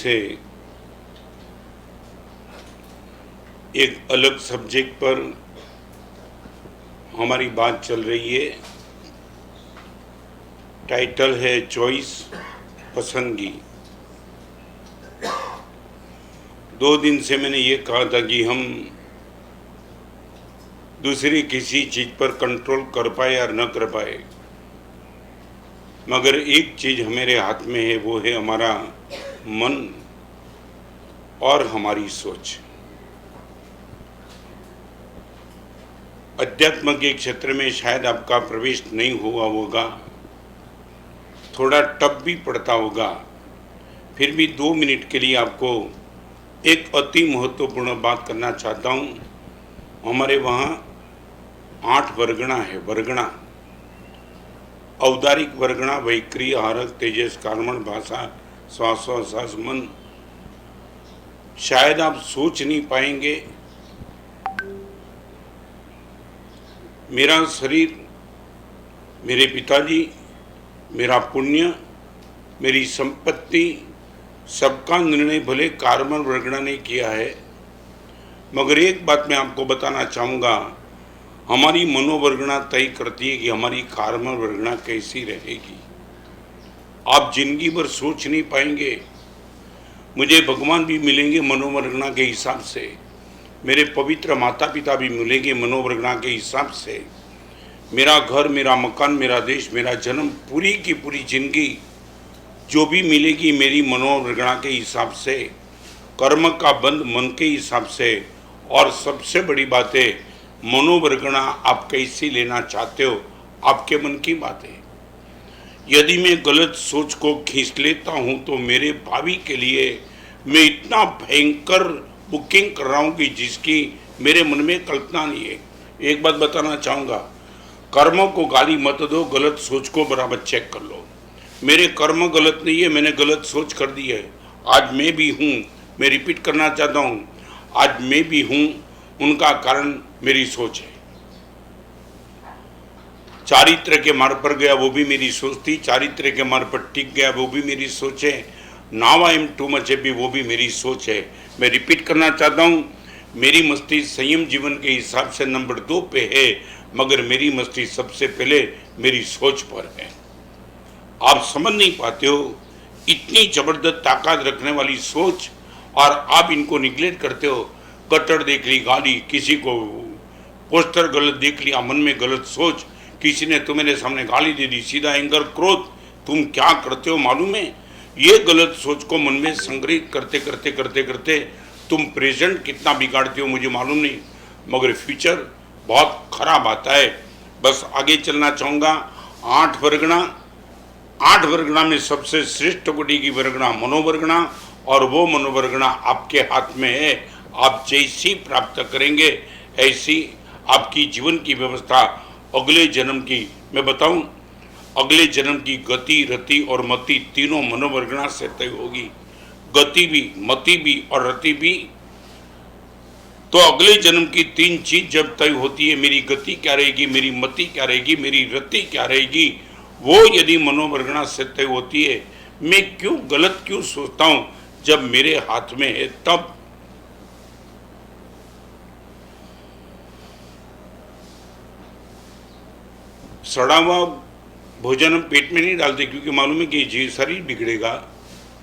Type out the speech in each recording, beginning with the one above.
से एक अलग सब्जेक्ट पर हमारी बात चल रही है। टाइटल है चॉइस, पसंदगी। 2 दिन से मैंने ये कहा था कि हम दूसरी किसी चीज़ पर कंट्रोल कर पाए या न कर पाए, मगर एक चीज़ हमारे हाथ में है, वो है हमारा मन और हमारी सोच। अध्यात्म के क्षेत्र में शायद आपका प्रवेश नहीं हुआ होगा, थोड़ा टफ भी पड़ता होगा, फिर भी 2 मिनट के लिए आपको एक अति महत्वपूर्ण बात करना चाहता हूँ। हमारे वहाँ 8 वर्गणा है। वर्गणा, औदारिक वर्गणा, वैक्रिय, आहारक, तेजस, कर्मण, भाषा, श्वासोच्छ्वास, मन। शायद आप सोच नहीं पाएंगे, मेरा शरीर, मेरे पिताजी, मेरा पुण्य, मेरी संपत्ति, सबका निर्णय भले कार्बन वर्गणा ने किया है, मगर एक बात मैं आपको बताना चाहूँगा, हमारी मनोवर्गणा तय करती है कि हमारी कार्बन वर्गणा कैसी रहेगी। आप जिंदगी भर सोच नहीं पाएंगे। मुझे भगवान भी मिलेंगे मनोवर्गणा के हिसाब से, मेरे पवित्र माता पिता भी मिलेंगे मनोवर्गणा के हिसाब से, मेरा घर, मेरा मकान, मेरा देश, मेरा जन्म, पूरी की पूरी जिंदगी जो भी मिलेगी मेरी मनोवर्गणा के हिसाब से, कर्म का बंध मन के हिसाब से। और सबसे बड़ी बात है, मनोवर्गणा आप कैसी लेना चाहते हो, आपके मन की बात है। यदि मैं गलत सोच को खींच लेता हूं तो मेरे भावी के लिए मैं इतना भयंकर बुकिंग कर रहा हूं कि जिसकी मेरे मन में कल्पना नहीं है। एक बात बताना चाहूँगा, कर्मों को गाली मत दो, गलत सोच को बराबर चेक कर लो। मेरे कर्म गलत नहीं है, मैंने गलत सोच कर दी है। आज मैं भी हूँ, मैं रिपीट करना चाहता हूँ, आज मैं भी हूँ, उनका कारण मेरी सोच है। चारित्र के मार्ग पर गया वो भी मेरी सोच थी, चारित्र के मार्ग पर टिक गया वो भी मेरी सोच है, now I am too much है भी वो भी मेरी सोच है। मैं रिपीट करना चाहता हूँ, मेरी मस्ती संयम जीवन के हिसाब से नंबर 2 पे है, मगर मेरी मस्ती सबसे पहले मेरी सोच पर है। आप समझ नहीं पाते हो, इतनी जबरदस्त ताकत रखने वाली सोच, और आप इनको निगलेक्ट करते हो। कट्टर देख ली गाली, किसी को पोस्टर गलत देख लिया, मन में गलत सोच, किसी ने तुम्हारे सामने गाली दे दी, सीधा एंगर, क्रोध। तुम क्या करते हो मालूम है? ये गलत सोच को मन में संग्रहित करते करते करते करते तुम प्रेजेंट कितना बिगाड़ते हो मुझे मालूम नहीं, मगर फ्यूचर बहुत खराब आता है। बस आगे चलना चाहूँगा। 8 वर्गणा, 8 वर्गणा में सबसे श्रेष्ठ कोटि की वर्गणा मनोवर्गणा, और वो मनोवर्गणा आपके हाथ में है। आप जैसी प्राप्त करेंगे ऐसी आपकी जीवन की व्यवस्था अगले जन्म की, मैं बताऊं, अगले जन्म की गति, रति और मति तीनों मनोवर्गणा से तय होगी। गति भी, मति भी और रति भी। तो अगले जन्म की 3 चीज जब तय होती है, मेरी गति क्या रहेगी, मेरी मति क्या रहेगी, मेरी रति क्या रहेगी, वो यदि मनोवर्गणा से तय होती है, मैं क्यों गलत क्यों सोचता हूं जब मेरे हाथ में है तब। सड़ा हुआ भोजन हम पेट में नहीं डालते क्योंकि मालूम है कि जी शरीर बिगड़ेगा।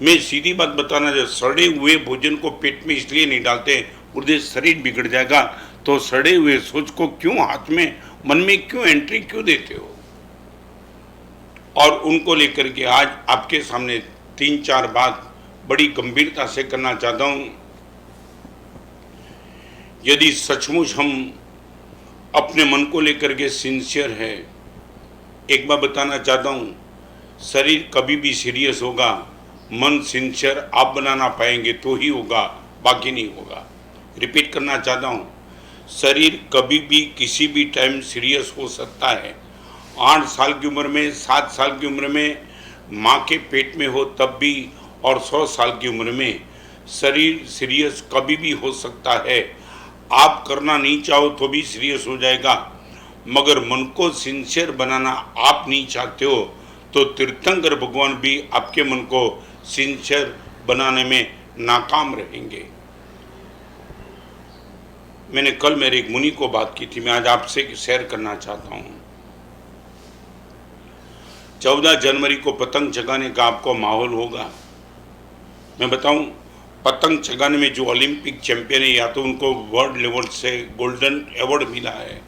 मैं सीधी बात बताना, जब सड़े हुए भोजन को पेट में इसलिए नहीं डालते, उधर शरीर बिगड़ जाएगा। तो सड़े हुए सोच को क्यों हाथ में, मन में क्यों एंट्री क्यों देते हो? और उनको लेकर के आज आपके सामने 3-4 बात बड़ी गंभीरता से करना चाहता हूं। यदि सचमुच हम अपने मन को लेकर के सिंसियर है, एक बार बताना चाहता हूं, शरीर कभी भी सीरियस होगा, मन सिंसियर आप बनाना पाएंगे तो ही होगा, बाकी नहीं होगा। रिपीट करना चाहता हूं, शरीर कभी भी किसी भी टाइम सीरियस हो सकता है। 8 साल की उम्र में, 7 साल की उम्र में, माँ के पेट में हो तब भी, और 100 साल की उम्र में शरीर सीरियस कभी भी हो सकता है। आप करना नहीं चाहो तो भी सीरियस हो जाएगा, मगर मन को सिंसियर बनाना आप नहीं चाहते हो तो तीर्थंकर भगवान भी आपके मन को सिंसियर बनाने में नाकाम रहेंगे। मैंने कल मेरे एक मुनि को बात की थी, मैं आज आपसे शेयर करना चाहता हूँ। 14 जनवरी को पतंग चगाने का आपको माहौल होगा। मैं बताऊं, पतंग चगाने में जो ओलंपिक चैंपियन है, या तो उनको वर्ल्ड लेवल से गोल्डन अवार्ड मिला है,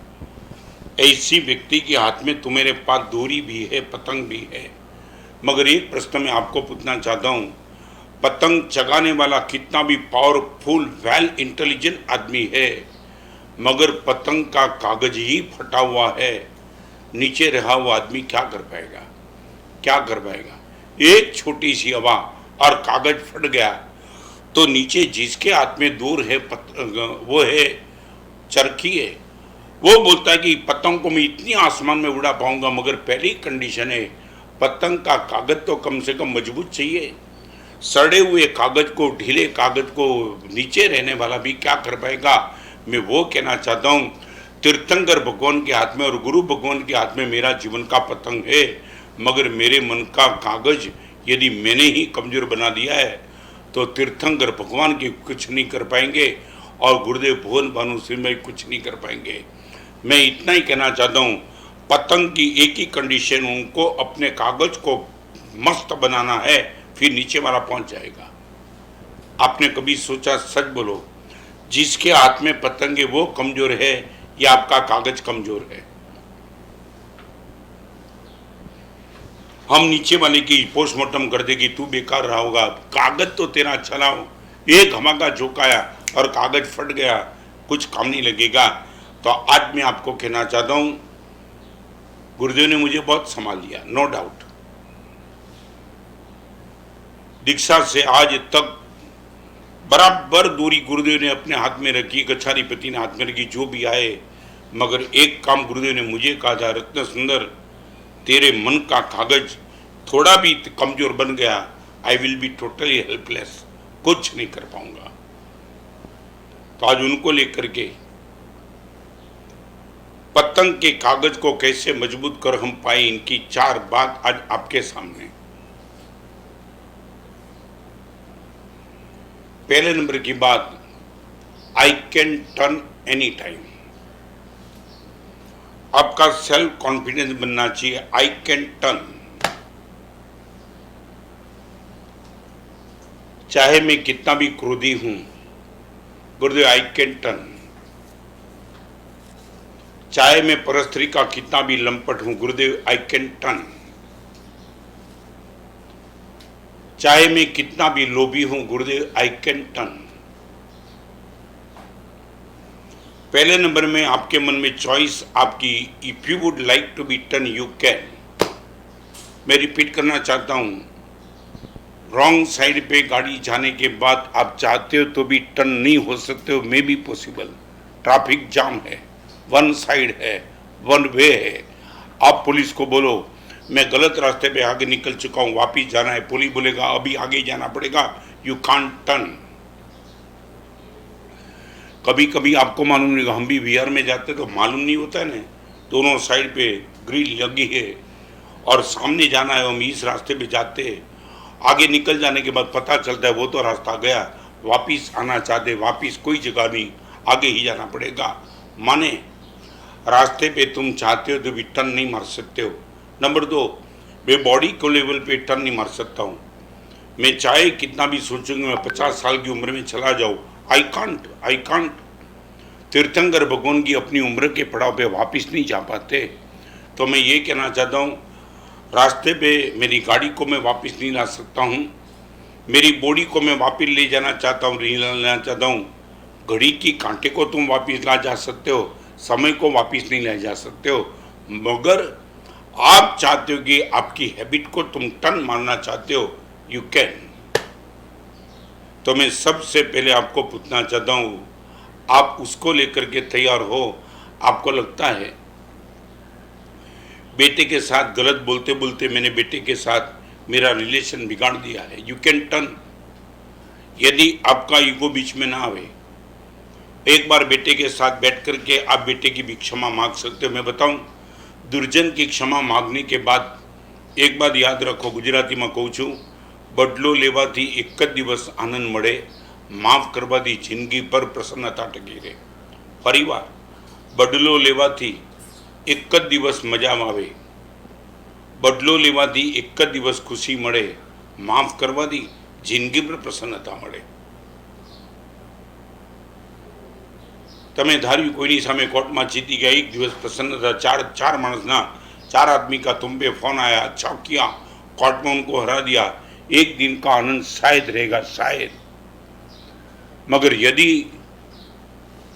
ऐसी व्यक्ति के हाथ में तुम्हारे पास डोरी भी है, पतंग भी है। मगर एक प्रश्न मैं आपको पूछना चाहता हूं, पतंग चगाने वाला कितना भी पावरफुल वेल इंटेलिजेंट आदमी है, मगर पतंग का कागज ही फटा हुआ है, नीचे रहा हुआ आदमी क्या कर पाएगा? क्या कर पाएगा? एक छोटी सी हवा और कागज फट गया तो नीचे जिसके हाथ में दूर है वो है चरखी है, वो बोलता है कि पतंग को मैं इतनी आसमान में उड़ा पाऊंगा, मगर पहली कंडीशन है पतंग का कागज तो कम से कम मजबूत चाहिए। सड़े हुए कागज को, ढीले कागज को नीचे रहने वाला भी क्या कर पाएगा? मैं वो कहना चाहता हूँ, तीर्थंकर भगवान के हाथ में और गुरु भगवान के हाथ में मेरा जीवन का पतंग है, मगर मेरे मन का कागज यदि मैंने ही कमजोर बना दिया है तो तीर्थंकर भगवान की कुछ नहीं कर पाएंगे और गुरुदेव भुवन भानु सिंह में कुछ नहीं कर पाएंगे। मैं इतना ही कहना चाहता हूँ, पतंग की एक ही कंडीशन, उनको अपने कागज को मस्त बनाना है, फिर नीचे वाला पहुंच जाएगा। आपने कभी सोचा, सच बोलो, जिसके हाथ में पतंग है वो कमजोर है या आपका कागज कमजोर है? हम नीचे वाले की पोस्टमार्टम कर देगी, तू बेकार रहा होगा, कागज तो तेरा अच्छा ना हो, एक धमाका झोंकाया और कागज फट गया, कुछ काम नहीं लगेगा। तो आज मैं आपको कहना चाहता हूं, गुरुदेव ने मुझे बहुत संभाल लिया, नो डाउट। दीक्षा से आज तक बराबर दूरी गुरुदेव ने अपने हाथ में रखी, कछारीपति ने हाथ में रखी, जो भी आए, मगर एक काम गुरुदेव ने मुझे कहा था, रत्न सुंदर, तेरे मन का कागज थोड़ा भी कमजोर बन गया, I will be totally helpless, कुछ नहीं कर पाऊंगा। तो आज उनको लेकर के पतंग के कागज को कैसे मजबूत कर हम पाए, इनकी 4 बात आज आपके सामने। पहले नंबर की बात, आई कैन टर्न एनी टाइम। आपका सेल्फ कॉन्फिडेंस बनना चाहिए, आई कैन टर्न। चाहे मैं कितना भी क्रोधी हूं, गुरुदेव आई कैन टर्न। चाहे मैं परस्त्री का कितना भी लंपट हूं, गुरुदेव आई कैन टर्न। चाहे मैं कितना भी लोभी हूं, गुरुदेव आई कैन टर्न। पहले नंबर में आपके मन में चॉइस आपकी, if you would like to be turn you can. मैं रिपीट करना चाहता हूं, रॉन्ग साइड पे गाड़ी जाने के बाद आप चाहते हो तो भी टर्न नहीं हो सकते हो, may be possible. Traffic jam है, वन साइड है, वन वे है, आप पुलिस को बोलो मैं गलत रास्ते पे आगे निकल चुका हूं, वापिस जाना है, पुलिस बोलेगा अभी आगे जाना पड़ेगा, यू कांट टर्न। कभी कभी आपको मालूम नहीं, हम भी बिहार में जाते तो मालूम नहीं होता है ना, दोनों साइड पे ग्रिल लगी है और सामने जाना है, हम इस रास्ते पे जाते हैं, आगे निकल जाने के बाद पता चलता है वो तो रास्ता गया, वापिस आना चाहते, वापिस कोई जगह नहीं, आगे ही जाना पड़ेगा। माने रास्ते पे तुम चाहते हो तो भी टर्न नहीं मार सकते हो। नंबर 2, मैं बॉडी को लेवल पे टर्न नहीं मार सकता हूँ। मैं चाहे कितना भी सोचूंगा मैं 50 साल की उम्र में चला जाऊँ, आई कांट। तीर्थंकर भगवान की अपनी उम्र के पड़ाव पे वापिस नहीं जा पाते। तो मैं ये कहना चाहता हूँ, रास्ते पे मेरी गाड़ी को मैं वापस नहीं ला सकता हूँ, मेरी बॉडी को मैं वापस ले जाना चाहता हूँ, नहीं लाना चाहता हूँ। घड़ी की कांटे को तुम वापस ला जा सकते हो, समय को वापस नहीं ले जा सकते हो, मगर आप चाहते हो कि आपकी हैबिट को तुम टर्न मारना चाहते हो, यू कैन। तो मैं सबसे पहले आपको पूछना चाहता हूँ, आप उसको लेकर के तैयार हो? आपको लगता है बेटे के साथ गलत बोलते बोलते मैंने बेटे के साथ मेरा रिलेशन बिगाड़ दिया है, यू कैन टर्न। यदि आपका ईगो बीच में ना आवे, एक बार बेटे के साथ बैठ करके आप बेटे की भी क्षमा मांग सकते हो। मैं बताऊं, दुर्जन की क्षमा मांगने के बाद एक बात याद रखो, गुजराती में कहूँ छूँ, બદલો લેવાથી એક જ દિવસ આનંદ મળે, માફ કરવાથી જિંદગી પર પ્રસન્નતા ટકી રહે. પરિવાર, બદલો લેવાથી એક જ દિવસ મજા આવે, બદલો લેવાથી એક જ દિવસ ખુશી મળે, માફ કરવાથી જિંદગી પર પ્રસન્નતા મળે. તમે ધાર્યું કોઈની સામે કોર્ટમાં જીતી ગયા, એક દિવસ प्रसन्नता, चार मानसना, 4 आदमी का तुम पे फोन आया, अच्छा किया, कोर्ट में उनको हरा दिया, एक दिन का आनंद शायद रहेगा, शायद. मगर यदि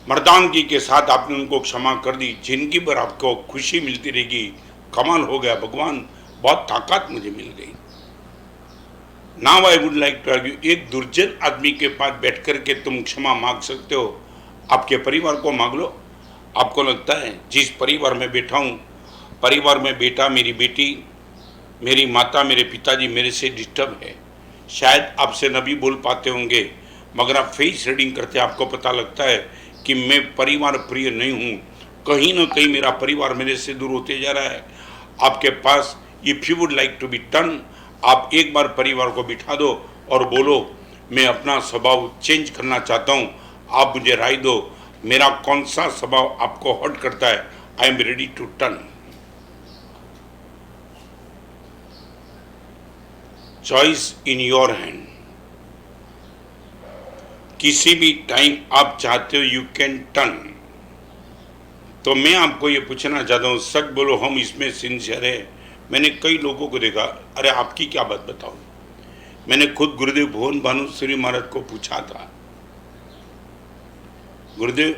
मर्दानगी के साथ आपने उनको क्षमा कर दी, जिंदगी भर आपको खुशी मिलती रहेगी. कमाल हो गया भगवान, बहुत ताकत मुझे मिल गई. Now I would like to argue, एक दुर्जन आदमी के पास बैठ कर के तुम क्षमा मांग सकते हो, आपके परिवार को मांग लो. आपको लगता है जिस परिवार में बैठा हूँ, परिवार में बेटा, मेरी बेटी, मेरी माता, मेरे पिताजी मेरे से डिस्टर्ब है, शायद आपसे न भी बोल पाते होंगे, मगर आप फेस रीडिंग करते आपको पता लगता है कि मैं परिवार प्रिय नहीं हूँ, कहीं ना कहीं मेरा परिवार मेरे से दूर होते जा रहा है. आपके पास if you would like to be turn, आप एक बार परिवार को बिठा दो और बोलो, मैं अपना स्वभाव चेंज करना चाहता हूँ, आप मुझे राय दो, मेरा कौन सा स्वभाव आपको हर्ट करता है, I am ready to turn. Choice in your hand. किसी भी टाइम आप चाहते हो यू कैन टर्न. तो मैं आपको ये पूछना चाहता हूँ, सच बोलो, हम इसमें सिंसियर है. मैंने कई लोगों को देखा, अरे आपकी क्या बात बताओ. मैंने खुद गुरुदेव भुवन भानुश्री महाराज को पूछा था, गुरुदेव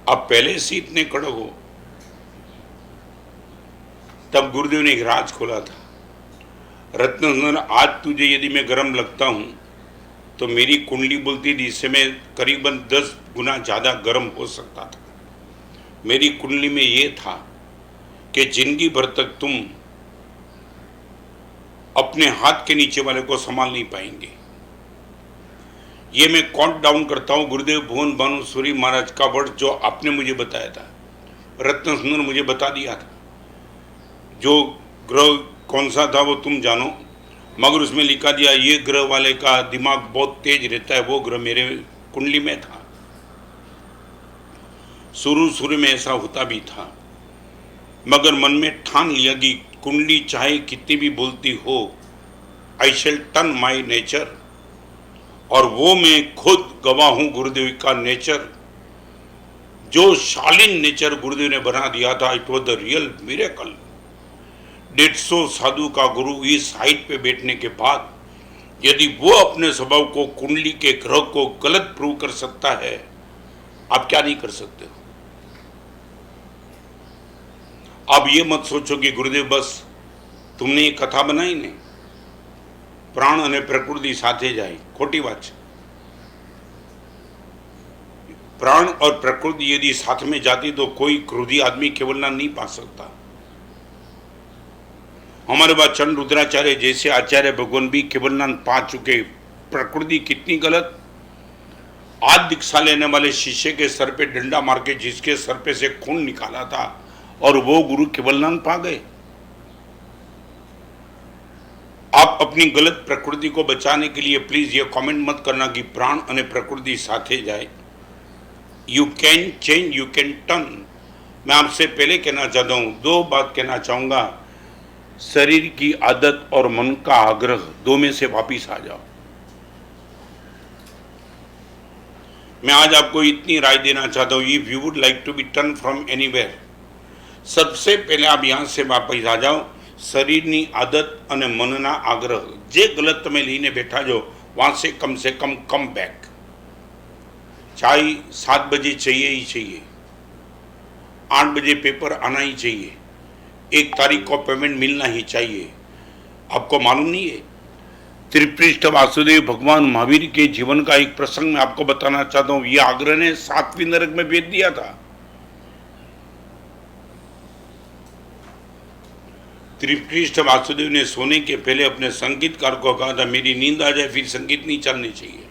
आप पहले से इतने कड़क हो. तब गुरुदेव ने एक राज खोला था, रत्न, आज तुझे यदि मैं गर्म लगता हूं तो मेरी कुंडली बोलती थी इससे मैं करीबन 10 गुना ज़्यादा गर्म हो सकता था. मेरी कुंडली में ये था कि जिंदगी भर तक तुम अपने हाथ के नीचे वाले को संभाल नहीं पाएंगे. ये मैं काउंट डाउन करता हूँ गुरुदेव भुवन भानुश्री महाराज का वर्ड जो आपने मुझे बताया था, रत्न सुंदर मुझे बता दिया था. जो ग्रह कौन सा था वो तुम जानो, मगर उसमें लिखा दिया ये ग्रह वाले का दिमाग बहुत तेज रहता है, वो ग्रह मेरे कुंडली में था. शुरू में ऐसा होता भी था, मगर मन में ठान लिया कि कुंडली चाहे कितनी भी बोलती हो, आई शैल टर्न माई नेचर. और वो मैं खुद गवाह हूं गुरुदेव का नेचर, जो शालीन नेचर गुरुदेव ने बना दिया था. It was the real miracle. 150 साधु का गुरु इस हाइट पे बैठने के बाद यदि वो अपने स्वभाव को, कुंडली के ग्रह को गलत प्रूव कर सकता है, आप क्या नहीं कर सकते हो. अब ये मत सोचो कि गुरुदेव बस तुमने ये कथा बनाई ने, प्राण અને प्रकृति साथे जाए, खोटी बात है. प्राण और प्रकृति यदि साथ में जाती तो कोई क्रोधी आदमी केवलना नहीं पा सकता. हमारे पास चंड रुद्राचार्य जैसे आचार्य भगवान भी केवलनान पा चुके. प्रकृति कितनी गलत. आज दीक्षा लेने वाले शिष्य के सर पे डंडा मार के जिसके सर पे से खून निकाला था और वो गुरु केवलनान पा गए. आप अपनी गलत प्रकृति को बचाने के लिए प्लीज ये कमेंट मत करना कि प्राण और प्रकृति साथे जाए. You can change, you can turn. मैं आपसे पहले कहना चाहता हूँ, 2 बात कहना चाहूँगा. शरीर की आदत और मन का आग्रह, 2 में से वापिस आ जाओ. मैं आज आपको इतनी राय देना चाहता हूँ, if you would like to be turn from anywhere, सबसे पहले आप यहाँ से वापस आ जाओ. शरीरनी आदत અને મનના આગ્રહ જે ગલત તમે લઈને બેઠા છો, वहाँ से कम बैक. चाय 7 बजे चाहिए ही चाहिए, 8 बजे पेपर आना ही चाहिए, 1 तारीख को पेमेंट मिलना ही चाहिए. आपको मालूम नहीं है, त्रिपृष्ठ वासुदेव भगवान महावीर के जीवन का एक प्रसंग मैं आपको बताना चाहता हूँ. ये आग्रह ने 7वीं नरक में भेज दिया था. त्रिपृष्ठ वासुदेव ने सोने के पहले अपने संगीतकार को कहा था, मेरी नींद आ जाए फिर संगीत नहीं चलनी चाहिए,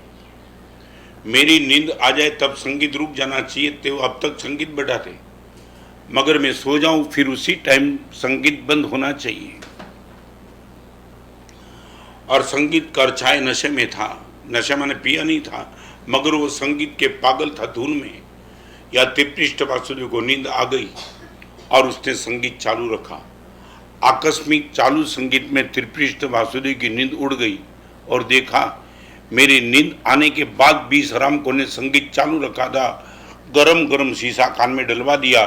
मेरी नींद आ जाए तब संगीत रुक जाना चाहिए. तो अब तक संगीत बढ़ा थे, मगर मैं सो जाऊं फिर उसी टाइम संगीत बंद होना चाहिए. और संगीतकार चाहे नशे में था, नशे मैंने पिया नहीं था, मगर वो संगीत के पागल था धुन में, या त्रिपृष्ठ वासुदेव को नींद आ गई और उसने संगीत चालू रखा। आकस्मिक चालू संगीत में त्रिपृष्ठ वासुदेव की नींद उड़ गई और देखा मेरी नींद आने के बाद भी इस हरामखोर ने संगीत चालू रखा था। गरम गरम शीशा कान में डलवा दिया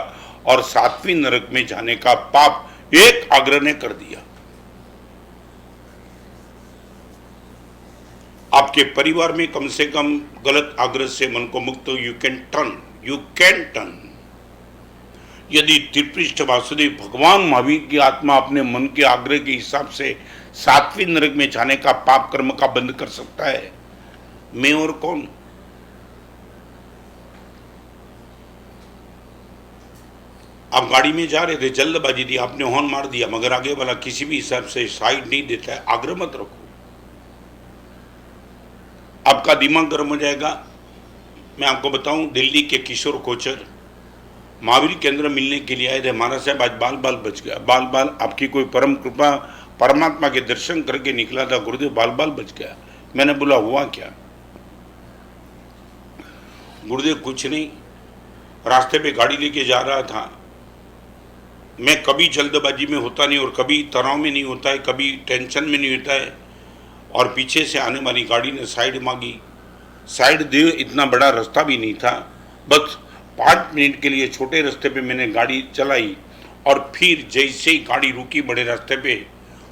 और 7वीं नरक में जाने का पाप एक आग्रह ने कर दिया। आपके परिवार में कम से कम गलत आग्रह से मन को मुक्त हो, यू कैन टर्न। यदि त्रिपृष्ठ वासुदेव भगवान महावीर की आत्मा अपने मन के आग्रह के हिसाब से 7वीं नरक में जाने का पाप कर्म का बंद कर सकता है, मैं और कौन। आप गाड़ी में जा रहे थे, जल्दबाजी थी, आपने हॉर्न मार दिया, मगर आगे वाला किसी भी हिसाब से साइड नहीं देता है, आग्रह मत रखो, आपका दिमाग गर्म हो जाएगा। मैं आपको बताऊं, दिल्ली के किशोर कोचर महावीर केंद्र मिलने के लिए आए थे। महाराज साहब आज बाल बाल बच गया, बाल बाल आपकी कोई परम कृपा, परमात्मा के दर्शन करके निकला था गुरुदेव, बाल बाल बच गया। मैंने बोला हुआ क्या? गुरुदेव कुछ नहीं, रास्ते पे गाड़ी लेके जा रहा था, मैं कभी जल्दबाजी में होता नहीं और कभी तनाव में नहीं होता है, कभी टेंशन में नहीं होता है, और पीछे से आने वाली गाड़ी ने साइड मांगी, साइड दे, इतना बड़ा रास्ता भी नहीं था, बस 5 मिनट के लिए छोटे रास्ते पे मैंने गाड़ी चलाई और फिर जैसे ही गाड़ी रुकी बड़े रास्ते पे,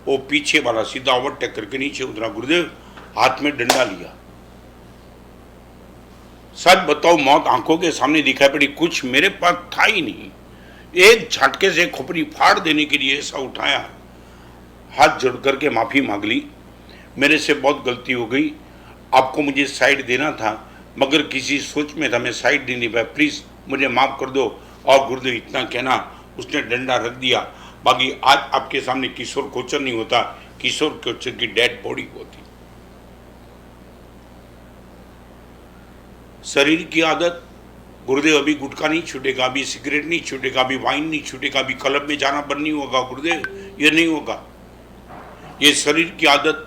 वो पीछे वाला सीधा ओवरटेक करके नीचे उतरा। गुरुदेव हाथ में डंडा लिया। सच बताओ, मौत आंखों के सामने दिखाई पड़ी, कुछ मेरे पास था ही नहीं। एक झटके से खोपड़ी फाड़ देने के लिए ऐसा उठाया, हाथ जोड़ करके माफी मांग ली, मेरे से बहुत गलती हो गई, आपको मुझे साइड देना था, मगर किसी सोच में था, मैं साइड नहीं पाया, प्लीज मुझे माफ कर दो। और गुरुदेव इतना कहना, उसने डंडा रख दिया। बाकी आज आपके सामने किशोर कोचर नहीं होता, किशोर कोचर की डेड बॉडी होती। शरीर की आदत, गुरुदेव अभी गुटखा नहीं छूटेगा, अभी सिगरेट नहीं छूटेगा, अभी वाइन नहीं छूटेगा, अभी क्लब में जाना बंद नहीं होगा, गुरुदेव ये नहीं होगा। ये शरीर की आदत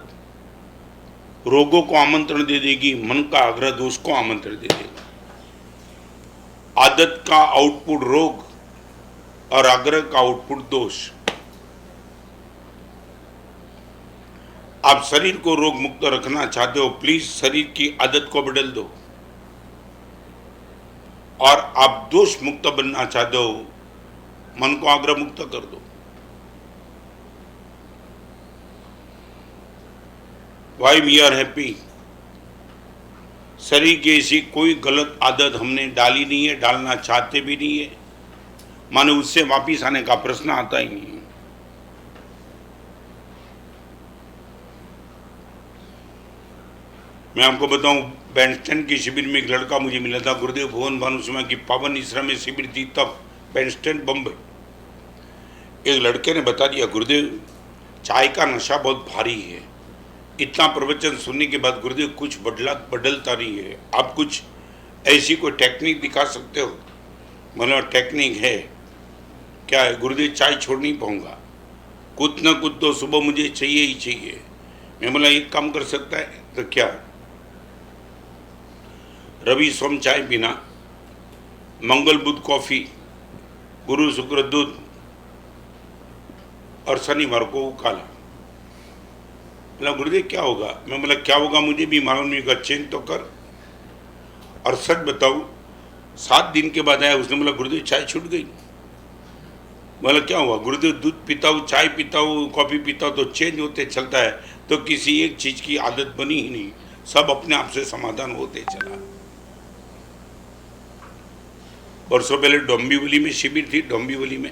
रोगों को आमंत्रण दे देगी, मन का आग्रह दोष को आमंत्रण दे देगी। आदत का आउटपुट रोग और आग्रह का आउटपुट दोष। आप शरीर को रोग मुक्त रखना चाहते हो, प्लीज शरीर की आदत को बदल दो। और आप दोष मुक्त बनना चाहते हो, मन को आग्रह मुक्त कर दो। Why we are happy? शरीर की ऐसी कोई गलत आदत हमने डाली नहीं है, डालना चाहते भी नहीं है, माने उससे वापिस आने का प्रश्न आता ही नहीं है। मैं आपको बताऊं, बैंडस्टैंड की शिविर में एक लड़का मुझे मिला था, गुरुदेव भुवन भानुसिंह की पावन इसरा में शिविर थी तब, बैंडस्टैंड बम्बई। एक लड़के ने बता दिया, गुरुदेव चाय का नशा बहुत भारी है। इतना प्रवचन सुनने के बाद गुरुदेव कुछ बदलता नहीं है, आप कुछ ऐसी कोई टेक्निक दिखा सकते हो? मतलब टेक्निक है क्या है? गुरुदेव चाय छोड़ नहीं पाऊंगा, कुछ ना कुछ तो सुबह मुझे चाहिए ही चाहिए। मैं बोला एक काम कर सकता है, तो क्या? रवि सोम चाय पीना, मंगल बुध कॉफी, गुरु शुक्र दूध और शनिवार को काला। बोला गुरुदेव क्या होगा? मैं बोला क्या होगा मुझे भी मालूम नहीं होगा, चेंज तो कर। और सच बताऊं, 7 दिन के बाद आया, उसने बोला गुरुदेव चाय छूट गई। बोला क्या हुआ? गुरुदेव दूध पीता हूँ, चाय पीता हूँ, कॉफी पीता हूँ तो चेंज होते चलता है, तो किसी एक चीज की आदत बनी ही नहीं, सब अपने आप से समाधान होते चला। वर्षों पहले डोंबिवली में शिविर थी, डोंबिवली में,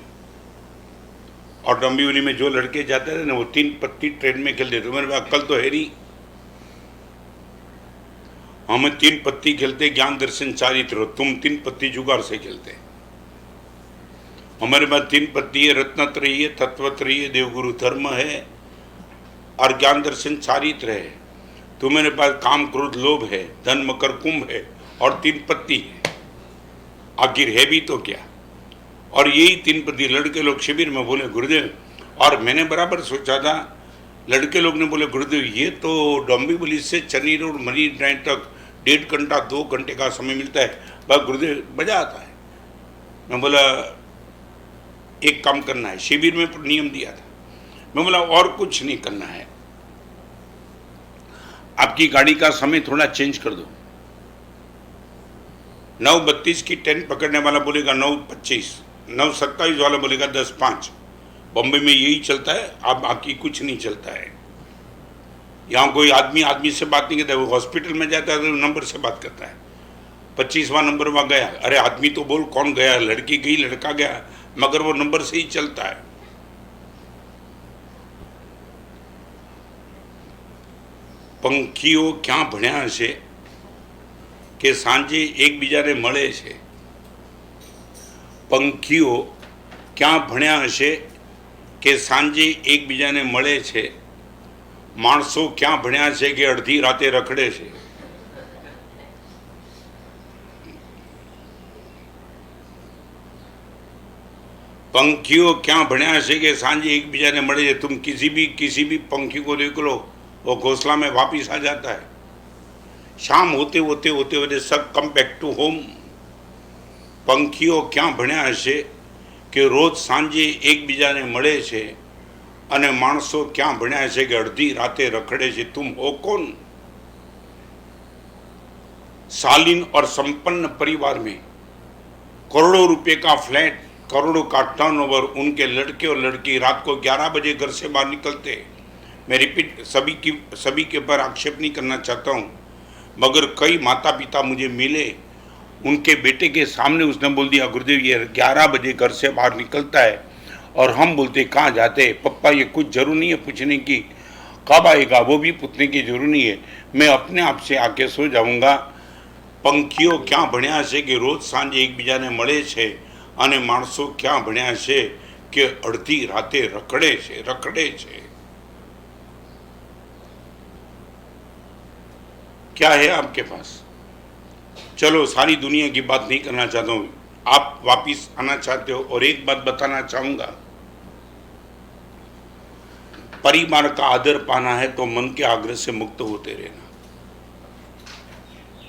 और डोंबिवली में जो लड़के जाते थे ना, वो 3 पत्ती ट्रेन में खेलते थे। मेरे पास अक्ल तो है नहीं, हमें 3 पत्ती खेलते, ज्ञान दर्शन चारित्र, तुम 3 पत्ती जुगाड़ से खेलते। हमारे पास 3 पत्ती है, रत्नत्रयी है, तत्वत्रयी है, देवगुरु धर्म है और ज्ञान दर्शन चारित्र है। तुम्हारे पास काम क्रोध लोभ है, धन मकर कुंभ है और 3 पत्ती है, आखिर है भी तो क्या? और यही 3 पत्ती लड़के लोग शिविर में बोले गुरुदेव, और मैंने बराबर सोचा था लड़के लोग ने बोले गुरुदेव ये तो डोंबिवली से चन्नी रोड मरीन ड्राइव तक 1.5 घंटा 2 घंटे का समय मिलता है, बस गुरुदेव मजा आता है। मैं बोला एक काम करना है, शिविर में नियम दिया था, मैं बोला और कुछ नहीं करना है, आपकी गाड़ी का समय थोड़ा चेंज कर दो। 9:32 की ट्रेन पकड़ने वाला बोलेगा 9:25, 9:27 वाला बोलेगा 10:05। बॉम्बे में यही चलता है, अब बाकी कुछ नहीं चलता है। यहाँ कोई आदमी आदमी से बात नहीं करता, वो हॉस्पिटल में जाता है तो नंबर से बात करता है। 25वां नंबर वहाँ गया, अरे आदमी तो बोल कौन गया, लड़की गई लड़का गया, मगर वो नंबर से ही चलता है। पंखीओ क्या भण्या हशे के सांजे एकबीजाने મળે છે। पंखीओ क्या भण्या हशे के सांजे एकबीजाने મળે છે। माणसो क्या भण्या છે કે અડધી રાતે રખડે છે। पंखियों क्या भण्या છે કે सांजे एकबीजाने મળે છે। तुम किसी भी पंखी को देख लो, वो घोंसला में वापिस आ जाता है। शाम होते होते होते होते सब कम बैक टू होम। पंखीओ क्या भण्या हशे કે રોજ સાંજે એકબીજાને મળે છે અને માણસો ક્યાં ભણ્યા છે કે અડધી રાતે રખડે છે। तुम हो कौन। शालीन और संपन्न परिवार में करोड़ों रुपए का फ्लैट, करोड़ों का टर्नओवर, उनके लड़के और लड़की रात को 11 बजे घर से बाहर निकलते। मैं रिपीट सभी के ऊपर आक्षेप नहीं करना चाहता हूँ, मगर कई माता पिता मुझे मिले, उनके बेटे के सामने उसने बोल दिया गुरुदेव ये 11 बजे घर से बाहर निकलता है, और हम बोलते कहाँ जाते, पप्पा ये कुछ जरूर नहीं है पूछने की, कब आएगा वो भी पूछने की जरूर नहीं है, मैं अपने आप से आके सो जाऊँगा। पंखीओ क्या भण्या છે કે રોજ સાંજે એકબીજાને મળે છે અને માણસો ક્યાં ભણ્યા છે કે અડધી રાતે રખડે છે। क्या है आपके पास? चलो सारी दुनिया की बात नहीं करना चाहता हूँ, आप वापिस आना चाहते हो। और एक बात बताना चाहूंगा, परिवार का आदर पाना है तो मन के आग्रह से मुक्त होते रहना।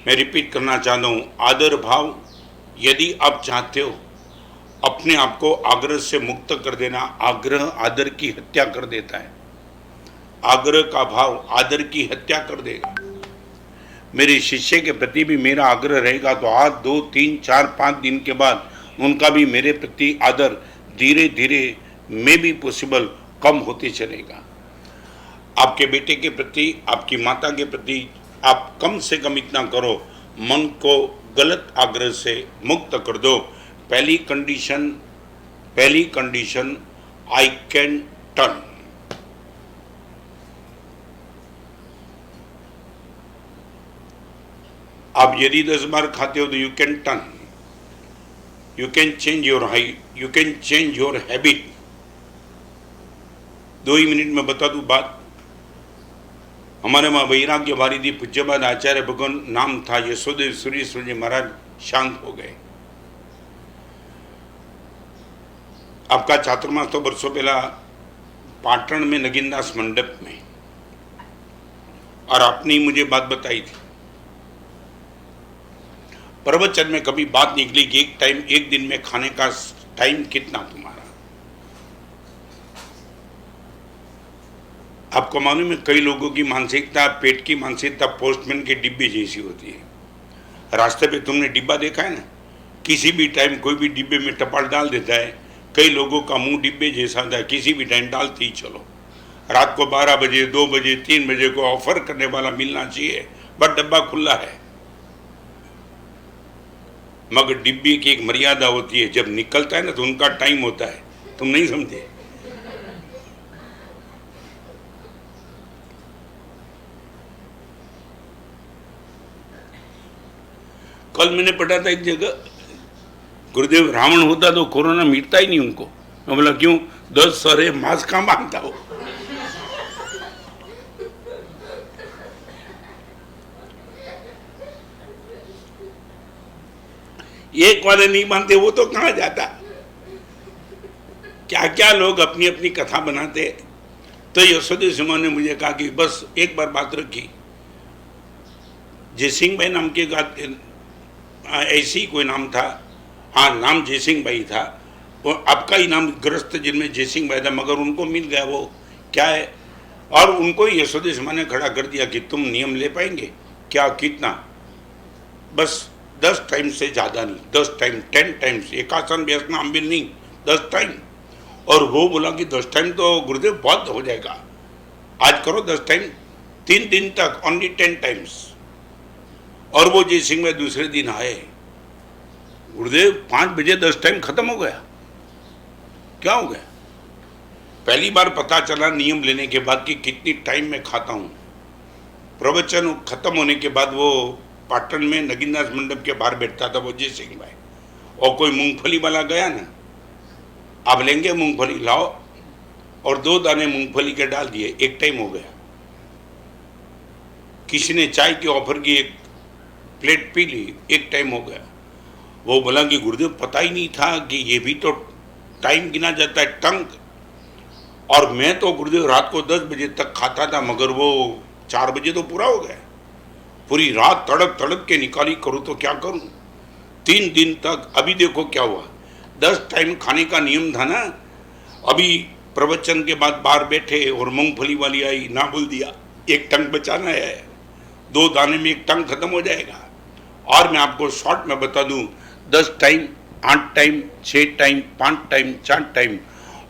मैं रिपीट करना चाहता हूँ, आदर भाव यदि आप चाहते हो अपने आप को आग्रह से मुक्त कर देना। आग्रह आदर की हत्या कर देता है, आग्रह का भाव आदर की हत्या कर देगा। मेरे शिष्य के प्रति भी मेरा आग्रह रहेगा तो आज 2, 3, 4, 5 दिन के बाद उनका भी मेरे प्रति आदर धीरे धीरे में भी पॉसिबल कम होते चलेगा। आपके बेटे के प्रति, आपकी माता के प्रति आप कम से कम इतना करो, मन को गलत आग्रह से मुक्त कर दो। पहली कंडीशन आई कैन टर्न। आप यदि 10 बार खाते हो तो you can turn, you can change your height, you can change your habit. 2 he minute में बता दूं बात। हमारे वहाँ वैराग्य वारिधि पूज्यपाद आचार्य भगवान नाम था, यशोदेव सूर्येश्वर जी महाराज शांत हो गए। आपका चातुर्मास तो वर्षों पहला पाटण में नगीनदास मंडप में, और आपने मुझे बात बताई थी। प्रवचन में कभी बात निकली कि एक दिन में खाने का टाइम कितना तुम्हारा। आपको मालूम है कई लोगों की मानसिकता, पेट की मानसिकता पोस्टमैन के डिब्बे जैसी होती है। रास्ते पे तुमने डिब्बा देखा है ना, किसी भी टाइम कोई भी डिब्बे में टपाल डाल देता है। कई लोगों का मुंह डिब्बे जैसा था, किसी भी टाइम डालते ही चलो। रात को 12 बजे, 2 बजे, 3 बजे को ऑफर करने वाला मिलना चाहिए, बट डब्बा खुला है। मगर डिब्बे की एक मर्यादा होती है, जब निकलता है ना तो उनका टाइम होता है, तुम नहीं समझे। कल मैंने पढ़ा था एक जगह, गुरुदेव रावण होता तो कोरोना मिटता ही नहीं उनको। मैं बोला क्यों? 10 सारे मास्क कहाँ बांधता हो। एक वाले नहीं मानते वो तो कहाँ जाता। क्या क्या लोग अपनी अपनी कथा बनाते। तो यशोदा सिम्हा ने मुझे कहा कि बस एक बार बात रखी, जयसिंह भाई नाम के ऐसे ही कोई नाम था, हाँ नाम जयसिंह भाई था, वो आपका ही नाम ग्रस्त जिनमें जयसिंह भाई था, मगर उनको मिल गया वो क्या है, और उनको यशोदा सिम्हा ने खड़ा कर दिया कि तुम नियम ले पाएंगे क्या, कितना, बस 10 टाइम से ज़्यादा नहीं, 10 टाइम 10 टाइम्स, एक आसन व्यसन अम्बिल नहीं, 10 टाइम। और वो बोला कि 10 टाइम तो गुरुदेव बहुत हो जाएगा, आज करो 10 टाइम, 3 दिन तक ओनली 10 टाइम्स। और वो जयसिंह भाई दूसरे दिन आए, गुरुदेव 5 बजे 10 टाइम खत्म हो गया, क्या हो गया? पहली बार पता चला नियम लेने के बाद कि कितनी टाइम में खाता हूँ। प्रवचन खत्म होने के बाद वो पाटन में नगीनदास मंडप के बाहर बैठता था वो जयसिंह भाई, और कोई मूंगफली वाला गया ना, आप लेंगे मूंगफली, लाओ, और 2 दाने मूंगफली के डाल दिए, एक टाइम हो गया। किसी ने चाय की ऑफर की, एक प्लेट पी ली, एक टाइम हो गया। वो बोला कि गुरुदेव पता ही नहीं था कि ये भी तो टाइम गिना जाता है, टंक, और मैं तो गुरुदेव रात को 10 बजे तक खाता था, मगर वो 4 बजे तो पूरा हो गया, पूरी रात तड़प तड़प के निकाली, करूँ तो क्या करूँ, 3 दिन तक। अभी देखो क्या हुआ, 10 टाइम खाने का नियम था ना, अभी प्रवचन के बाद बाहर बैठे और मूंगफली वाली आई, ना बोल दिया एक टंक बचाना है, 2 दाने में एक टंक खत्म हो जाएगा। और मैं आपको शॉर्ट में बता दूं, 10 time, 8 time, 6 time, 5 time, 4 time,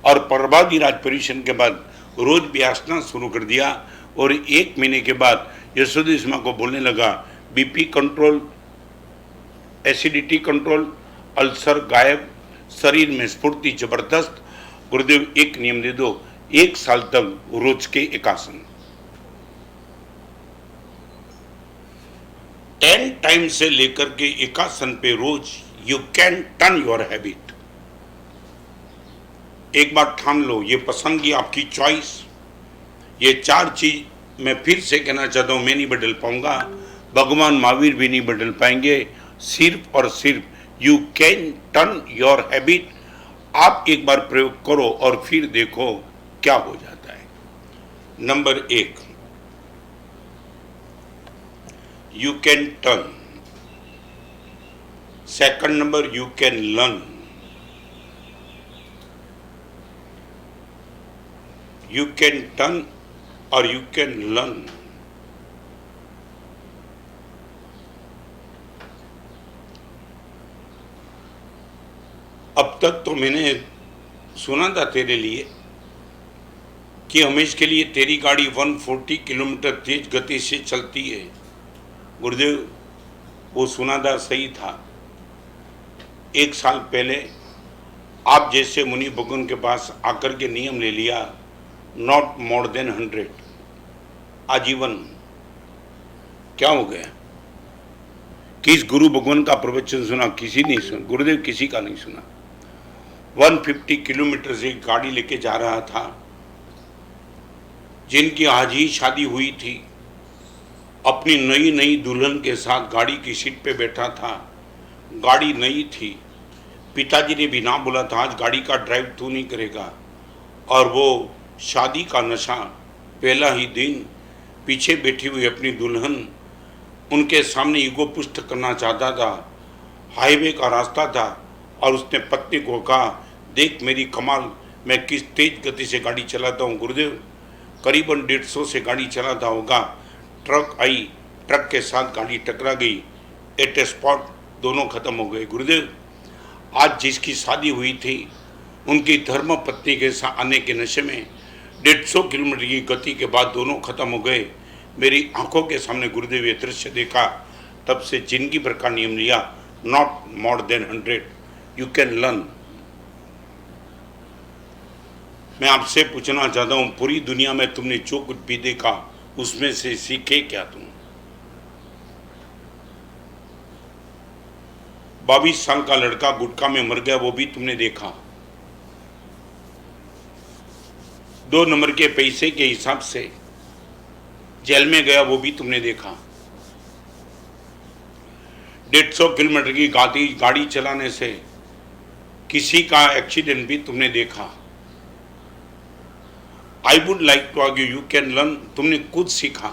और प्रभादीराज परिशन के बाद रोज व्यासना शुरू कर दिया। और 1 महीने के बाद यशोदा सिम्हा को बोलने लगा, BP control, acidity control, ulcer गायब, शरीर में स्फूर्ति जबरदस्त। गुरुदेव एक नियम दे दो, 1 साल तक रोज के 1 आसन, 10 टाइम से लेकर के 1 आसन पे रोज, you can turn your habit. एक बार ठान लो, ये पसंद की आपकी चॉइस। ये 4 चीज मैं फिर से कहना चाहता हूं, मैं नहीं बदल पाऊंगा, भगवान महावीर भी नहीं बदल पाएंगे, सिर्फ और सिर्फ you can turn your habit. आप एक बार प्रयोग करो और फिर देखो क्या हो जाता है। Number 1, you can turn. Second number, you can learn. You can turn or you can learn. अब तक तो मैंने सुना था तेरे लिए कि हमेशा के लिए तेरी गाड़ी 140 किलोमीटर तेज गति से चलती है। गुरुदेव वो सुना था, सही था। 1 साल पहले आप जैसे मुनि भगवान के पास आकर के नियम ले लिया, नॉट मोर देन 100, आजीवन। क्या हो गया? किस गुरु भगवान का प्रवचन सुना? किसी नहीं सुना, गुरुदेव किसी का नहीं सुना। 150 किलोमीटर से गाड़ी लेके जा रहा था, जिनकी आज ही शादी हुई थी, अपनी नई नई दुल्हन के साथ गाड़ी की सीट पे बैठा था। गाड़ी नई थी, पिताजी ने भी ना बोला था आज गाड़ी का ड्राइव तू नहीं करेगा, और वो शादी का नशा, पहला ही दिन, पीछे बैठी हुई अपनी दुल्हन उनके सामने ईगो पुष्ट करना चाहता था। हाईवे का रास्ता था और उसने पत्नी को कहा, देख मेरी कमाल, मैं किस तेज गति से गाड़ी चलाता हूँ। गुरुदेव करीबन 150 से गाड़ी चलाता होगा, ट्रक आई, ट्रक के साथ गाड़ी टकरा गई, एट ए स्पॉट दोनों खत्म हो गए। गुरुदेव आज जिसकी शादी हुई थी, उनकी धर्म पत्नी के साथ आने के नशे में 150 किलोमीटर की गति के बाद दोनों खत्म हो गए। मेरी आंखों के सामने गुरुदेव ये दृश्य देखा, तब से जिंदगी भर का नियम लिया, not more than 100, you can learn. मैं आपसे पूछना चाहता हूँ, पूरी दुनिया में तुमने जो कुछ भी देखा उसमें से सीखे क्या तुम? 22 साल का लड़का गुटखा में मर गया, वो भी तुमने देखा। 2 नंबर के पैसे के हिसाब से जेल में गया, वो भी तुमने देखा। 150 किलोमीटर की गाड़ी चलाने से किसी का एक्सीडेंट भी तुमने देखा। I would like to argue you can learn, तुमने खुद सीखा।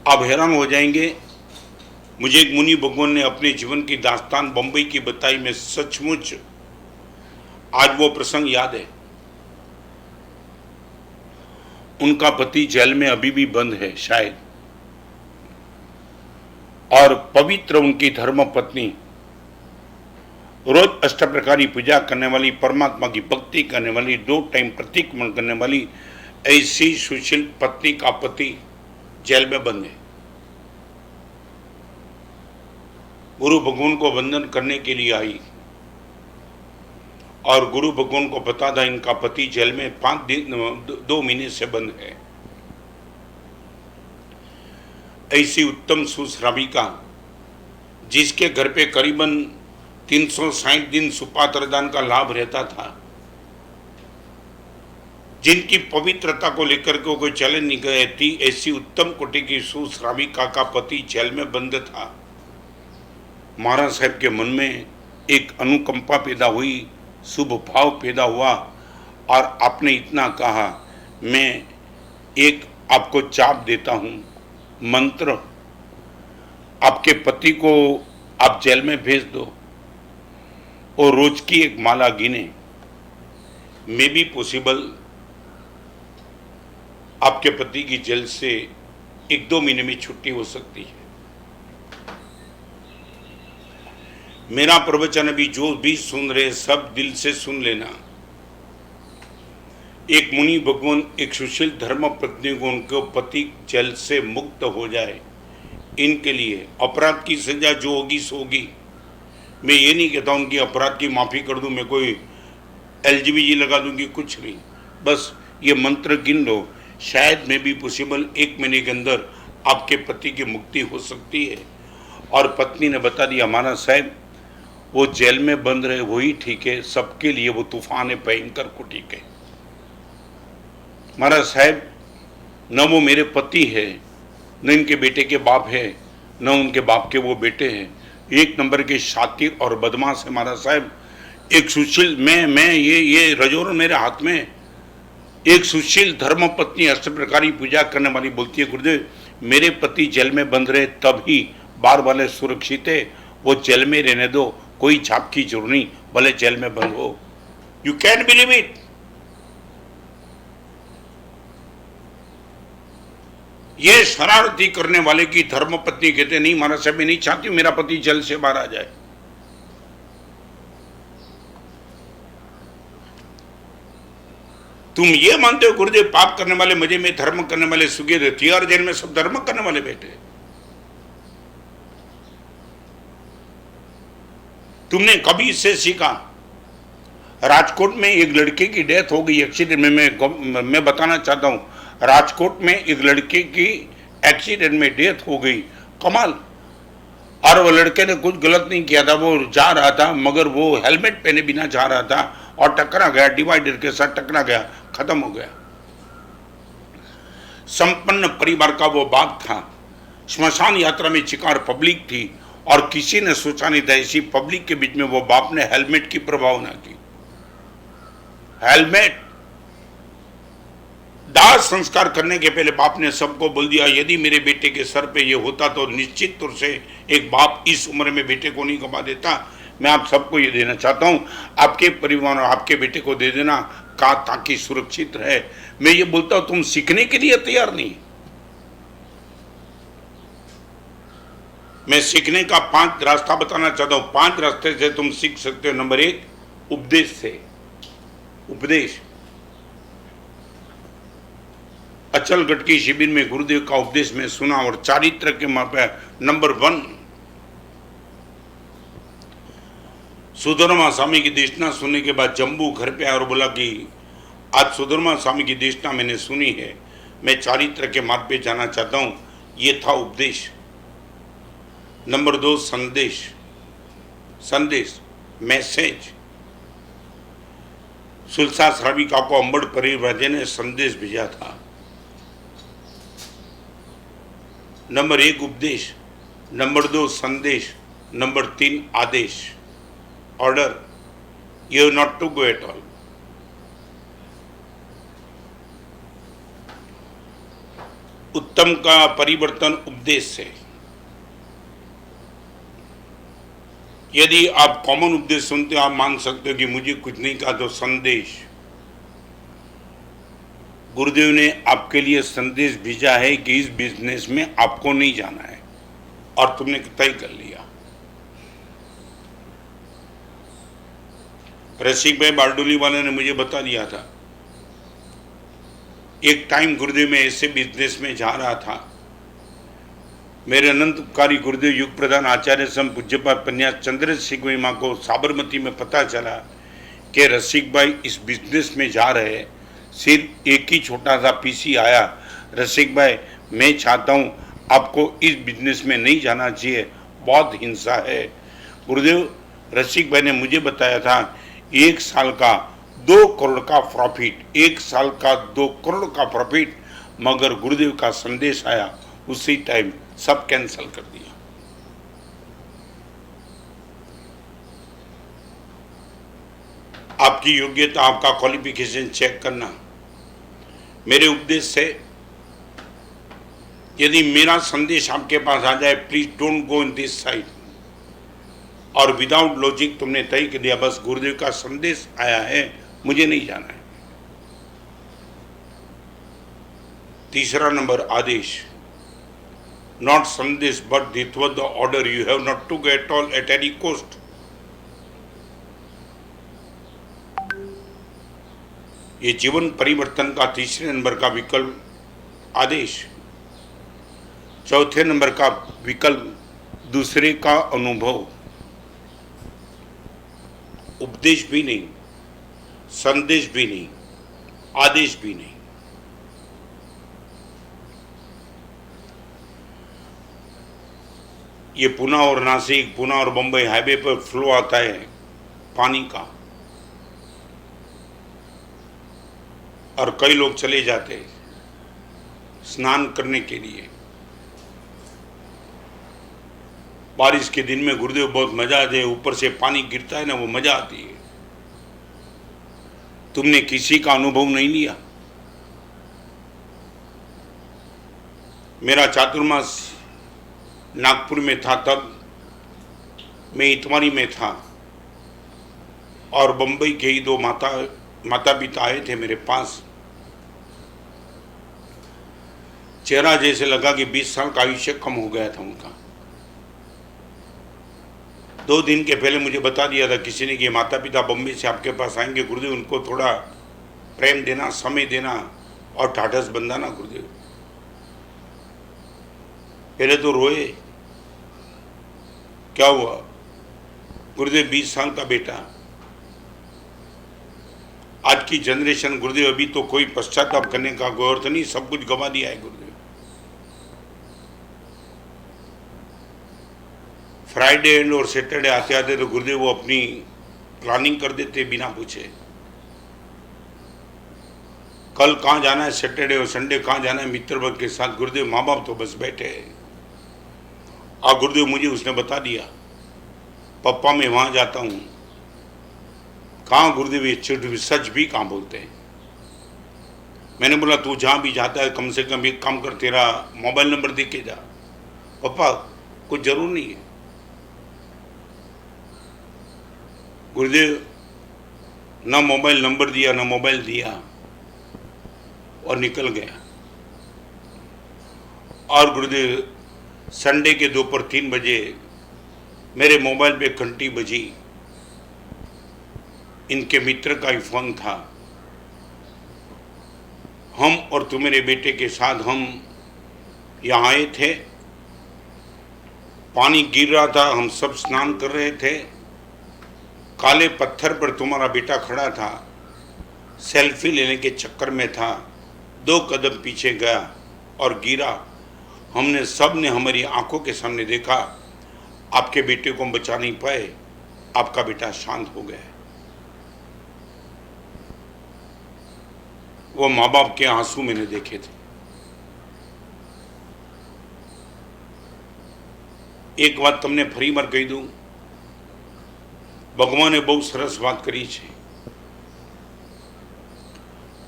आप हैरान हो जाएंगे। मुझे एक मुनि भगवान ने अपने जीवन की दास्तान बंबई की बताई, में सचमुच आज वो प्रसंग याद है। उनका पति जेल में अभी भी बंद है शायद, और पवित्र उनकी धर्म पत्नी, रोज अष्टप्रकारी पूजा करने वाली, परमात्मा की भक्ति करने वाली, 2 टाइम प्रतिक्रमण करने वाली, ऐसी सुशील पत्नी का पति जेल में बंद है। गुरु भगवान को वंदन करने के लिए आई, और गुरु भगवान को पता था इनका पति जेल में 2 महीने से बंद है। ऐसी उत्तम सुश्राविका, जिसके घर पे करीबन 360 दिन सुपात्र दान का लाभ रहता था, जिनकी पवित्रता को लेकर के कोई चैलेंज नहीं करती, ऐसी उत्तम कोटि की सुश्राविका का पति जेल में बंद था। महाराज साहब के मन में एक अनुकंपा पैदा हुई, शुभ भाव पैदा हुआ, और आपने इतना कहा, मैं एक आपको चाप देता हूं, मंत्र, आपके पति को आप जेल में भेज दो और रोज की एक माला गिने, मे बी पॉसिबल आपके पति की जेल से 1-2 महीने में छुट्टी हो सकती है। मेरा प्रवचन अभी जो भी सुन रहे सब दिल से सुन लेना। एक मुनि भगवान एक सुशील धर्म पत्नी को उनके पति जेल से मुक्त हो जाए, इनके लिए अपराध की सजा जो होगी सो होगी। मैं ये नहीं कहता उनकी अपराध की माफ़ी कर दूं, मैं कोई LGBG लगा दूंगी, कुछ नहीं। बस ये मंत्र गिन लो, शायद में भी पॉसिबल 1 महीने के अंदर आपके पति की मुक्ति हो सकती है। और पत्नी ने बता दिया, महाराज साहब वो जेल में बंद रहे वही ठीक है, सबके लिए वो तूफान है भयंकर को ठीक है। महाराज साहब न वो मेरे पति है, न इनके बेटे के बाप है, न उनके बाप के वो बेटे हैं, 1 नंबर के शातिर और बदमाश है। महाराज साहब एक सुशील, मैं ये रजोर मेरे हाथ में, एक सुशील धर्म पत्नी अष्टप्रकारी पूजा करने वाली बोलती है, गुरुदेव मेरे पति जेल में बंद रहे तभी बार वाले सुरक्षित है, वो जेल में रहने दो, कोई छाप की जरूरत नहीं, भले जेल में बंद हो। You can believe it. ये शरारती करने वाले की धर्म पत्नी कहते नहीं, महाराज साहब मैं नहीं चाहती मेरा पति जेल से बाहर आ जाए। तुम ये मानते हो गुरुदेव पाप करने वाले मजे में, धर्म करने वाले सुखे रहती है, और जेल में सब धर्म करने वाले बैठे। तुमने कभी इससे सीखा? राजकोट में एक लड़के की डेथ हो गई एक्सीडेंट में, मैं बताना चाहता हूं, राजकोट में एक लड़के की एक्सीडेंट में डेथ हो गई। कमाल। और वो लड़के ने कुछ गलत नहीं किया था, वो जा रहा था मगर वो हेलमेट पहने बिना जा रहा था और टकरा गया, डिवाइडर के साथ टकरा गया, खत्म हो गया। संपन्न परिवार का वो बाप था, श्मशान यात्रा में शिकार पब्लिक थी, और किसी ने सोचा नहीं था इसी पब्लिक के बीच में वो बाप ने हेलमेट की प्रभाव ना की। हेलमेट दाह संस्कार करने के पहले बाप ने सबको बोल दिया, यदि मेरे बेटे के सर पे ये होता तो निश्चित तौर से एक बाप इस उम्र में बेटे को नहीं गवा देता। मैं आप सबको ये देना चाहता हूं, आपके परिवार और आपके बेटे को दे देना का, ताकि सुरक्षित रहे। मैं ये बोलता हूं तुम सीखने के लिए तैयार नहीं। मैं सीखने का 5 रास्ता बताना चाहता हूं, 5 रास्ते से तुम सीख सकते हो। नंबर 1 उपदेश से। उपदेश, अचलगढ़ की शिविर में गुरुदेव का उपदेश में सुना और चारित्र के मापे। नंबर 1 सुधर्मा स्वामी की देशना सुनने के बाद जम्बू घर पे आया और बोला कि आज सुधर्मा स्वामी की देशना मैंने सुनी है, मैं चारित्र के मार्ग पे जाना चाहता हूं। ये था उपदेश। नंबर 2 संदेश। संदेश मैसेज। सुलसा श्राविका को अंबड़ परिवार ने संदेश भेजा था। नंबर 1 उपदेश, नंबर 2 संदेश, नंबर 3 आदेश, order, you have not to go at all. उत्तम का परिवर्तन उपदेश से। यदि आप कॉमन उपदेश सुनते हो, आप मान सकते हो कि मुझे कुछ नहीं कहा, तो संदेश, गुरुदेव ने आपके लिए संदेश भेजा है कि इस बिजनेस में आपको नहीं जाना है, और तुमने तय कर लिया। रसिक भाई बारडोली वाले ने मुझे बता दिया था, एक टाइम गुरुदेव में ऐसे बिजनेस में जा रहा था, मेरे अनंत उपकारी गुरुदेव युग प्रधान आचार्य सम पूज्यपाद पन्यास चंद्रशेखर महिमा को साबरमती में पता चला कि रसिक भाई इस बिजनेस में जा रहे हैं। सिर्फ एक ही छोटा सा पीसी आया, रसिक भाई मैं चाहता हूँ आपको इस बिजनेस में नहीं जाना चाहिए, बहुत हिंसा है। गुरुदेव रसिक भाई ने मुझे बताया था 1 साल का 2 करोड़ का प्रॉफिट, 1 साल का 2 करोड़ का प्रॉफिट, मगर गुरुदेव का संदेश आया, उसी टाइम सब कैंसल कर दिया। आपकी योग्यता, आपका क्वालिफिकेशन चेक करना। मेरे उपदेश से यदि मेरा संदेश आपके पास आ जाए, please don't go in this side, और विदाउट लॉजिक तुमने तय कर दिया बस गुरुदेव का संदेश आया है, मुझे नहीं जाना है। तीसरा नंबर आदेश, नॉट संदेश but this was the order, you have not to get all at any cost. ये जीवन परिवर्तन का तीसरे नंबर का विकल्प आदेश। चौथे नंबर का विकल्प दूसरे का अनुभव। उपदेश भी नहीं, संदेश भी नहीं, आदेश भी नहीं। ये पुणे और नासिक, पुणे और बंबई हाईवे पर फ्लो आता है पानी का, और कई लोग चले जाते हैं स्नान करने के लिए। बारिश के दिन में गुरुदेव बहुत मजा आती है, ऊपर से पानी गिरता है ना, वो मजा आती है। तुमने किसी का अनुभव नहीं लिया। मेरा चातुर्मास नागपुर में था, तब मैं इतवारी में था, और बंबई के ही 2 माता पिता आए थे मेरे पास। चेहरा जैसे लगा कि 20 साल का आयुष्य कम हो गया था उनका। 2 दिन के पहले मुझे बता दिया था किसी ने कि माता पिता बम्बई से आपके पास आएंगे गुरुदेव, उनको थोड़ा प्रेम देना, समय देना और ढाढ़स बंधाना गुरुदेव। पहले तो रोए, क्या हुआ गुरुदेव, 20 साल का बेटा। आज की जनरेशन गुरुदेव, अभी तो कोई पश्चाताप करने का कोई अर्थ नहीं, सब कुछ गवा दिया है गुरुदेव। फ्राइडे एंड और सैटरडे आते आते तो गुरुदेव वो अपनी प्लानिंग कर देते बिना पूछे। कल कहाँ जाना है, सैटरडे और संडे कहाँ जाना है मित्र वर्ग के साथ। गुरुदेव माँ बाप तो बस बैठे हैं, और गुरुदेव मुझे उसने बता दिया, पप्पा मैं वहाँ जाता हूँ। कहाँ गुरुदेव, ये सच भी कहाँ बोलते हैं। मैंने बोला तू जहाँ भी जाता है कम से कम एक काम कर, तेरा मोबाइल नंबर दे के जा। पप्पा कुछ जरूर नहीं है। गुरुदेव ना मोबाइल नंबर दिया, ना मोबाइल दिया, और निकल गया। और गुरुदेव संडे के दोपहर 3 बजे मेरे मोबाइल पे घंटी बजी, इनके मित्र का ही फोन था। हम और तुम्हारे बेटे के साथ हम यहाँ आए थे, पानी गिर रहा था, हम सब स्नान कर रहे थे, काले पत्थर पर तुम्हारा बेटा खड़ा था, सेल्फी लेने के चक्कर में था, 2 कदम पीछे गया और गिरा। हमने सब ने हमारी आंखों के सामने देखा, आपके बेटे को हम बचा नहीं पाए, आपका बेटा शांत हो गया। वो माँ बाप के आंसू मैंने देखे थे। एक बात તમને ફરી વાર કહી દઉં, ભગવાને બહુ સરસ વાત કરી છે।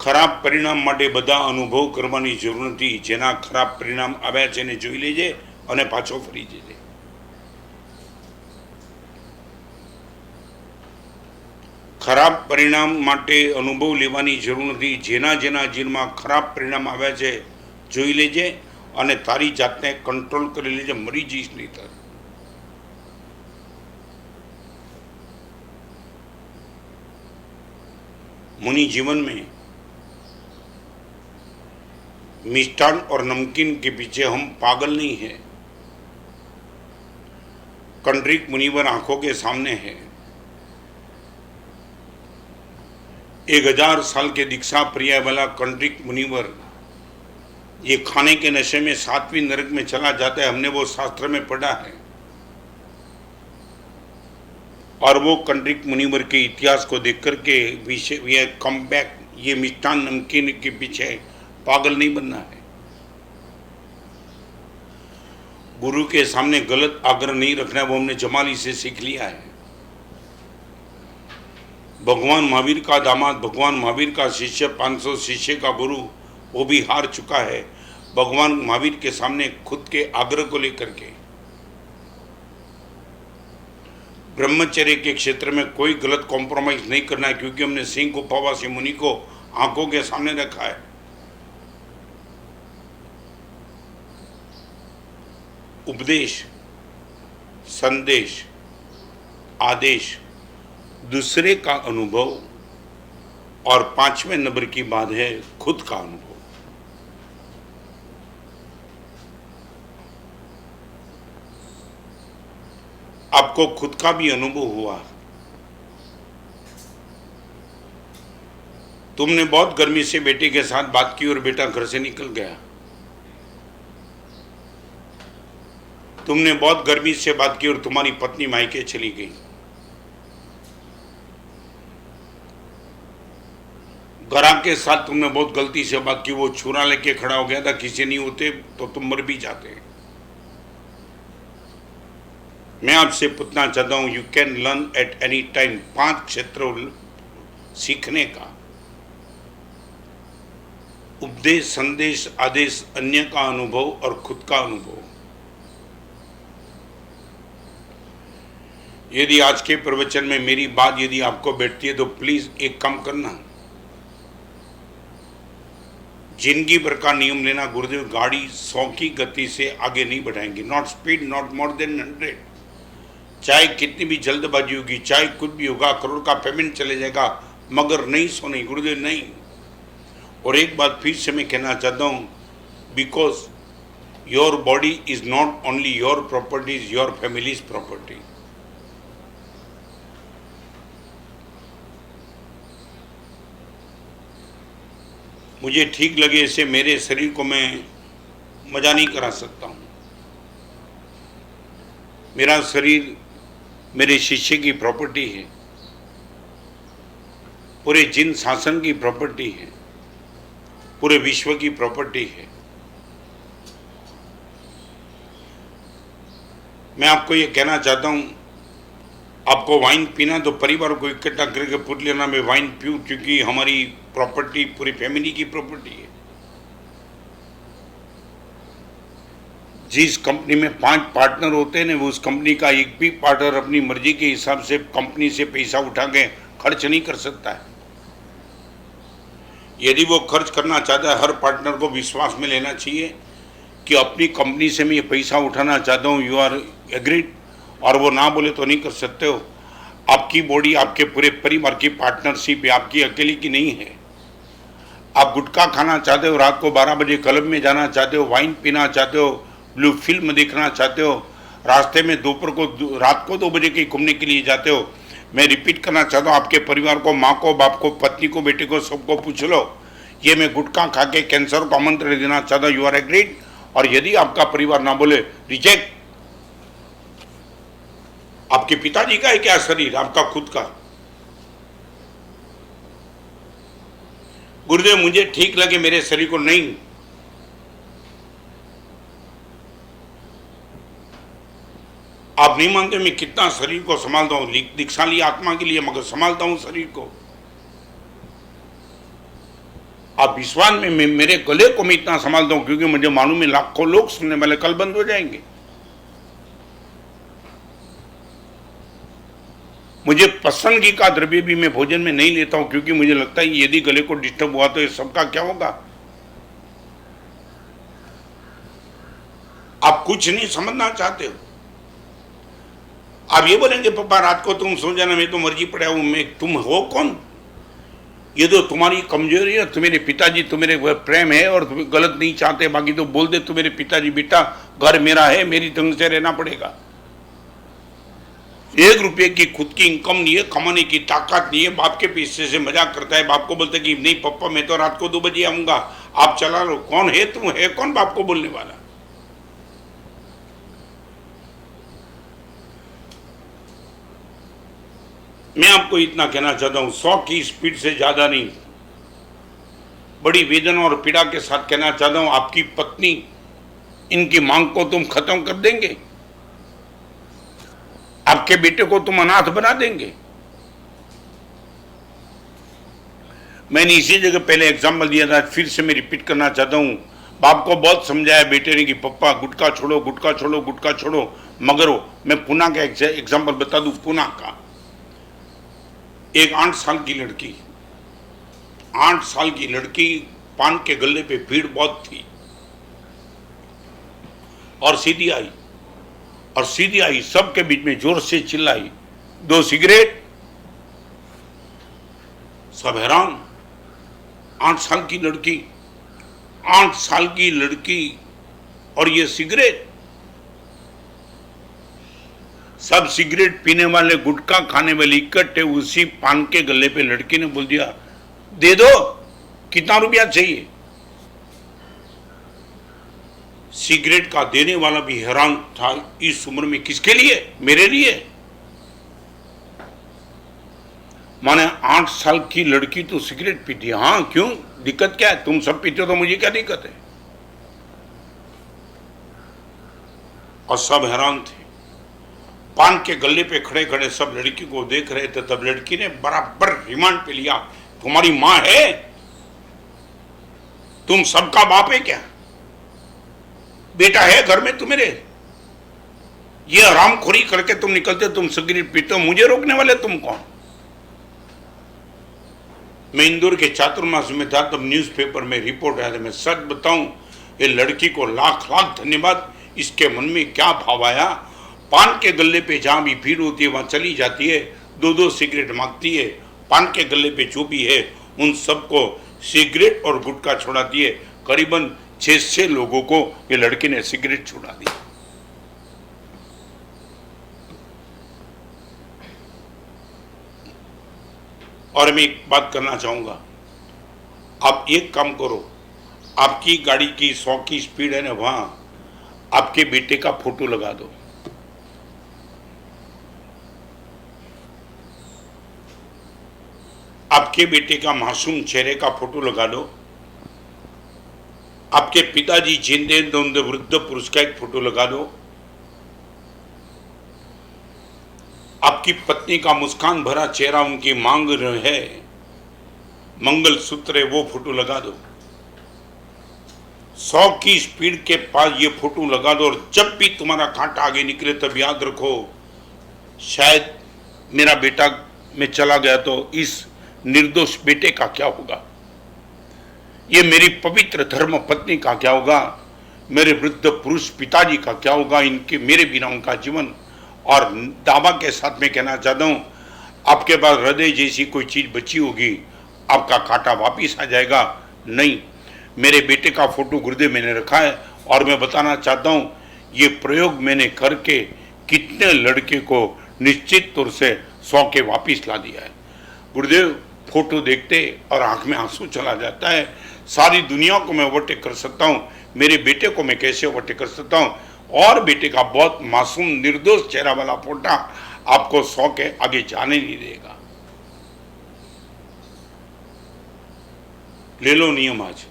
ખરાબ પરિણામ માટે બધા અનુભવ કરવાની જરૂર નથી. જેના ખરાબ પરિણામ આવ્યા છે એને જોઈ લેજે અને પાછો ફરી જજે. ખરાબ પરિણામ માટે અનુભવ લેવાની જરૂર નથી. જેના જેના જીવનમાં ખરાબ પરિણામ આવ્યા છે જોઈ લેજે અને તારી જાતને કંટ્રોલ કરી લેજે. મરી જઈશ નહીં તાર. मुनि जीवन में मिष्ठान और नमकीन के पीछे हम पागल नहीं है. कंड्रिक मुनिवर आंखों के सामने है. 1000 साल के दीक्षा प्रिय वाला कंड्रिक मुनिवर ये खाने के नशे में 7वीं नरक में चला जाता है. हमने वो शास्त्र में पढ़ा है. और वो कंड्रिक मुनिवर के इतिहास को देख करके ये कम बैक, ये मिष्ठान नमकीन के पीछे पागल नहीं बनना है. गुरु के सामने गलत आग्रह नहीं रखना है. वो हमने जमाली से सीख लिया है. भगवान महावीर का दामाद, भगवान महावीर का शिष्य, 500 शिष्य का गुरु, वो भी हार चुका है भगवान महावीर के सामने खुद के आग्रह को लेकर के. ब्रह्मचर्य के क्षेत्र में कोई गलत कॉम्प्रोमाइज नहीं करना है, क्योंकि हमने सिंह गुफावासी मुनि को आंखों के सामने रखा है. उपदेश, संदेश, आदेश, दूसरे का अनुभव और 5वें नंबर की बात है खुद का अनुभव. आपको खुद का भी अनुभव हुआ. तुमने बहुत गर्मी से बेटे के साथ बात की और बेटा घर से निकल गया. तुमने बहुत गर्मी से बात की और तुम्हारी पत्नी मायके चली गई. ग्राहक के साथ तुमने बहुत गलती से बात की. वो छुरा लेके खड़ा हो गया था. किसी नहीं होते तो तुम मर भी जाते. मैं आपसे पूछना चाहता हूं, you can learn at any time. 5 क्षेत्र सीखने का: उपदेश, संदेश, आदेश, अन्य का अनुभव और खुद का अनुभव. यदि आज के प्रवचन में मेरी बात यदि आपको बैठती है तो प्लीज एक काम करना, जिंदगी भर का नियम लेना. गुरुदेव गाड़ी 100 की गति से आगे नहीं बढ़ाएंगे. Not speed, not more than 100. चाहे कितनी भी जल्दबाजी होगी, चाहे कुछ भी होगा, करोड़ का पेमेंट चले जाएगा, मगर नहीं सोने. गुरुदेव नहीं. और एक बात फिर से मैं कहना चाहता हूं, because your body is not only your property, is your families property. मुझे ठीक लगे ऐसे मेरे शरीर को मैं मजा नहीं करा सकता हूं. मेरा शरीर मेरे शिष्य की प्रॉपर्टी है, पूरे जिन शासन की प्रॉपर्टी है, पूरे विश्व की प्रॉपर्टी है. मैं आपको ये कहना चाहता हूं, आपको वाइन पीना तो परिवार को इकट्ठा करके पूछ लेना मैं वाइन पीऊं, क्योंकि हमारी प्रॉपर्टी पूरी फैमिली की प्रॉपर्टी है. जिस कंपनी में 5 पार्टनर होते हैं ना, वो उस कंपनी का एक भी पार्टनर अपनी मर्जी के हिसाब से कंपनी से पैसा उठा के खर्च नहीं कर सकता है. यदि वो खर्च करना चाहता है, हर पार्टनर को विश्वास में लेना चाहिए कि अपनी कंपनी से मैं ये पैसा उठाना चाहता हूँ, यू आर एग्रीड. और वो ना बोले तो नहीं कर सकते हो. आपकी बॉडी आपके पूरे परिवार की पार्टनरशिप है, आपकी अकेली की नहीं है. आप गुटखा खाना चाहते हो, रात को 12 बजे क्लब में जाना चाहते हो, वाइन पीना चाहते हो, ब्लू फिल्म देखना चाहते हो, रास्ते में दोपहर को रात को 2 बजे के घूमने के लिए जाते हो. मैं रिपीट करना चाहता हूँ, आपके परिवार को, माँ को, बाप को, पत्नी को, बेटे को, सबको पूछ लो, ये मैं गुटखा खा के कैंसर को आमंत्रण देना चाहता हूँ, यू आर एग्रीड. और यदि आपका परिवार ना बोले, रिजेक्ट. आपके पिताजी का है क्या शरीर? आपका खुद का. गुरुदेव मुझे ठीक लगे मेरे शरीर को नहीं. आप नहीं मानते मैं कितना शरीर को संभालता हूं. दीक्षा ली आत्मा के लिए, मगर संभालता हूं शरीर को. आप विश्वास में मेरे गले को मैं इतना संभालता हूं क्योंकि मुझे मालूम है लाखों लोग सुनने वाले कल बंद हो जाएंगे। मुझे पसंदगी का द्रव्य भी मैं भोजन में नहीं लेता हूं क्योंकि मुझे लगता है यदि गले को डिस्टर्ब हुआ तो ये सबका क्या होगा। आप कुछ नहीं समझना चाहते हो। आप ये बोलेंगे पापा रात को तुम सो जाना, मैं तो मर्जी पड़ा हूं। मैं तुम हो कौन? ये तो तुम्हारी कमजोरी है। तुम्हारे पिताजी तुम्हारे प्रेम है और तुम गलत नहीं चाहते, बाकी तो बोल दे तुम्हारे पिताजी बेटा घर मेरा है, मेरी ढंग से रहना पड़ेगा। 1 रुपये की खुद की इनकम नहीं है, कमाने की ताकत नहीं है, बाप के पैसे से मजाक करता है। बाप को बोलता है कि नहीं पापा मैं तो रात को 2 बजे आऊंगा, आप चला लो। कौन है तुम? है कौन बाप को बोलने वाला? मैं आपको इतना कहना चाहता हूं, 100 की स्पीड से ज्यादा नहीं, बड़ी वेदना और पीड़ा के साथ कहना चाहता हूं, आपकी पत्नी इनकी मांग को तुम खत्म कर देंगे, आपके बेटे को तुम अनाथ बना देंगे। मैंने इसी जगह पहले एग्जाम्पल दिया था, फिर से मैं रिपीट करना चाहता हूं। बाप को बहुत समझाया बेटे ने कि पप्पा गुटखा छोड़ो, गुटखा छोड़ो, गुटखा छोड़ो, मगर मैं पुणे का एग्जाम्पल बता दूं। पुणे का एक 8 साल की लड़की, 8 साल की लड़की, पान के गले पे भीड़ बहुत थी और सीधी आई, और सीधी आई सबके बीच में जोर से चिल्लाई, 2 सिगरेट। सब हैरान। 8 साल की लड़की, 8 साल की लड़की और ये सिगरेट। सब सिगरेट पीने वाले, गुटखा खाने वाले इकट्ठे उसी पान के गले पे लड़की ने बोल दिया, दे दो, कितना रुपया चाहिए? सिगरेट का देने वाला भी हैरान था, इस उम्र में किसके लिए? मेरे लिए। माने 8 साल की लड़की तो सिगरेट पीती है। हाँ क्यों, दिक्कत क्या है? तुम सब पीते हो तो मुझे क्या दिक्कत है? और सब हैरान थे। पान के गले पे खड़े खड़े सब लड़की को देख रहे थे। तब लड़की ने बराबर रिमांड पे लिया, तुम्हारी मां है? तुम सबका बाप है क्या? बेटा है घर में तुम्हारे? ये हरामखोरी करके तुम निकलते, तुम सिगरेट पीते हो, मुझे रोकने वाले तुम कौन? मैं इंदौर के चातुर्मास में था, तब न्यूज़पेपर में रिपोर्ट आया था। मैं सच बताऊं, ये लड़की को लाख लाख धन्यवाद। इसके मन में क्या भाव आया, पान के गले पे जहां भी भीड़ होती है वहां चली जाती है, 2-2 सिगरेट मांगती है। पान के गले पे जो भी है उन सबको सिगरेट और गुटखा छुड़ाती है। करीबन 600 लोगों को ये लड़की ने सिगरेट छुड़ा दी। और मैं एक बात करना चाहूंगा, आप एक काम करो, आपकी गाड़ी की 100 की स्पीड है ना, वहां आपके बेटे का फोटो लगा दो। आपके बेटे का मासूम चेहरे का फोटो लगा दो। आपके पिताजी जिंदे तो वृद्ध पुरुष का एक फोटो लगा दो। आपकी पत्नी का मुस्कान भरा चेहरा, उनकी मांग है, मंगल सूत्र है, वो फोटो लगा दो। 100 की स्पीड के पास ये फोटो लगा दो। और जब भी तुम्हारा कांटा आगे निकले तब याद रखो, शायद मेरा बेटा में चला गया तो इस निर्दोष बेटे का क्या होगा, ये मेरी पवित्र धर्म पत्नी का क्या होगा, मेरे वृद्ध पुरुष पिताजी का क्या होगा, इनके मेरे बिना उनका जीवन। और दावा के साथ में कहना चाहता हूं, आपके पास हृदय जैसी कोई चीज बची होगी, आपका कांटा वापिस आ जाएगा। नहीं, मेरे बेटे का फोटो गुरुदेव मैंने रखा है, और मैं बताना चाहता हूं, ये प्रयोग मैंने करके कितने लड़के को निश्चित तौर से 100 के वापिस ला दिया है। गुरुदेव फोटो देखते और आंख में आंसू चला जाता है। सारी दुनिया को मैं ओवरटेक कर सकता हूं, मेरे बेटे को मैं कैसे ओवरटेक कर सकता हूं? और बेटे का बहुत मासूम निर्दोष चेहरा वाला फोटा आपको 100 के आगे जाने नहीं देगा। ले लो नियम आज,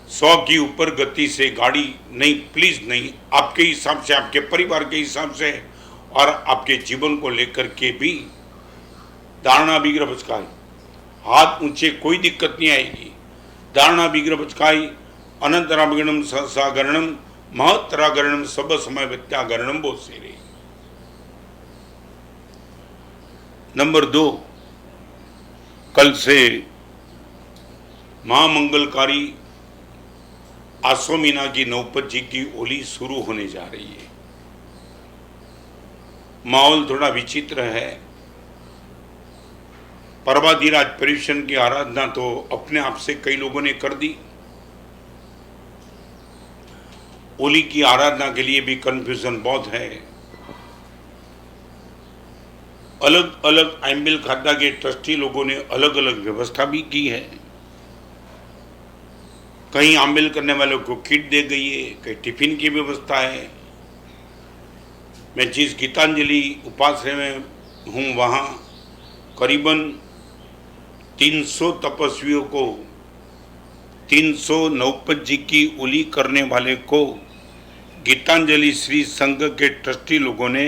100 की ऊपर गति से गाड़ी नहीं, प्लीज नहीं। आपके हिसाब से, आपके परिवार के हिसाब से और आपके जीवन को लेकर के भी धारणा भी गिरफ्तार। हाथ ऊंचे, कोई दिक्कत नहीं आएगी। धारणा विग्रह बचकाई अनंतरागरणम सहसागरणम महतरागरणम सब समय वित्यागरणम बहुत से रही। नंबर 2, कल से महामंगलकारी आसो मीना की नौपत जी की होली शुरू होने जा रही है। माहौल थोड़ा विचित्र है। पर्वाधिराज पर्युषण की आराधना तो अपने आप से कई लोगों ने कर दी। होली की आराधना के लिए भी कंफ्यूजन बहुत है। अलग अलग आइंबिल खादा के ट्रस्टी लोगों ने अलग अलग व्यवस्था भी की है। कहीं आमिल करने वालों को किट दे गई है, कहीं टिफिन की व्यवस्था है। मैं जिस गीतांजलि उपासना में हूँ वहाँ करीबन 300 तपस्वियों को, 300 नौपत जी की होली करने वाले को गीतांजलि श्री संघ के ट्रस्टी लोगों ने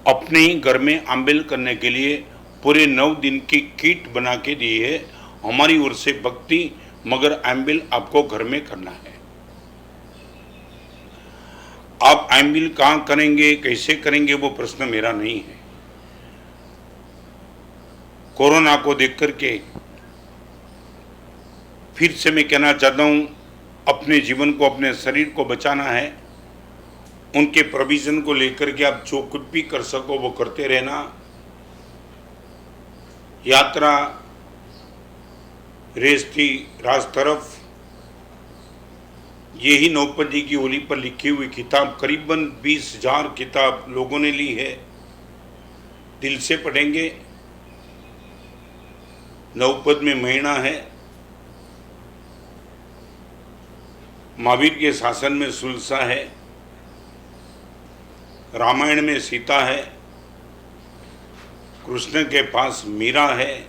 अपने ही घर में आमिल करने के लिए पूरे 9 दिन की किट बना के दी है। हमारी ओर से भक्ति, मगर आमिल आपको घर में करना है। आप आमिल कहाँ करेंगे, कैसे करेंगे, वो प्रश्न मेरा नहीं है। कोरोना को देख करके फिर से मैं कहना चाहता हूँ, अपने जीवन को, अपने शरीर को बचाना है। उनके प्रोविजन को लेकर के आप जो कुछ भी कर सको वो करते रहना। यात्रा रेस थी राज तरफ, यही नौपत जी की होली पर लिखी हुई किताब, करीबन 20,000 किताब लोगों ने ली है। दिल से पढ़ेंगे। नौपत में महीना है, महावीर के शासन में सुलसा है, रामायण में सीता है, कृष्ण के पास मीरा है।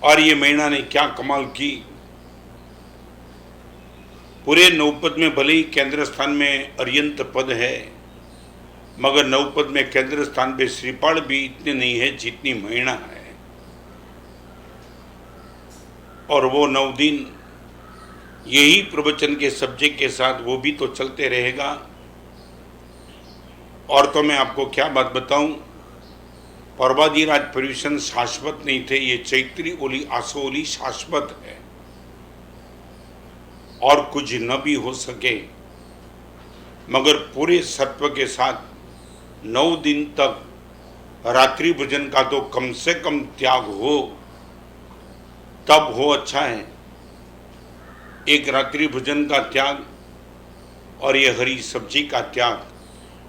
और ये महीना ने क्या कमाल की। पूरे नौपत में भले ही केंद्र स्थान में अर्यंत पद है, मगर नौपत में केंद्र स्थान पे श्रीपाल भी इतने नहीं है जितनी महीना है। और वो 9 दिन यही प्रवचन के सब्जेक्ट के साथ वो भी तो चलते रहेगा। और तो मैं आपको क्या बात बताऊं, पर्वाधिराज पर्युषण शाश्वत नहीं थे। ये चैत्री होली, आसो होली शाश्वत है। और कुछ न भी हो सके, मगर पूरे सत्व के साथ 9 दिन तक रात्रि भोजन का तो कम से कम त्याग हो, तब हो अच्छा है। एक रात्रि भोजन का त्याग और ये हरी सब्जी का त्याग,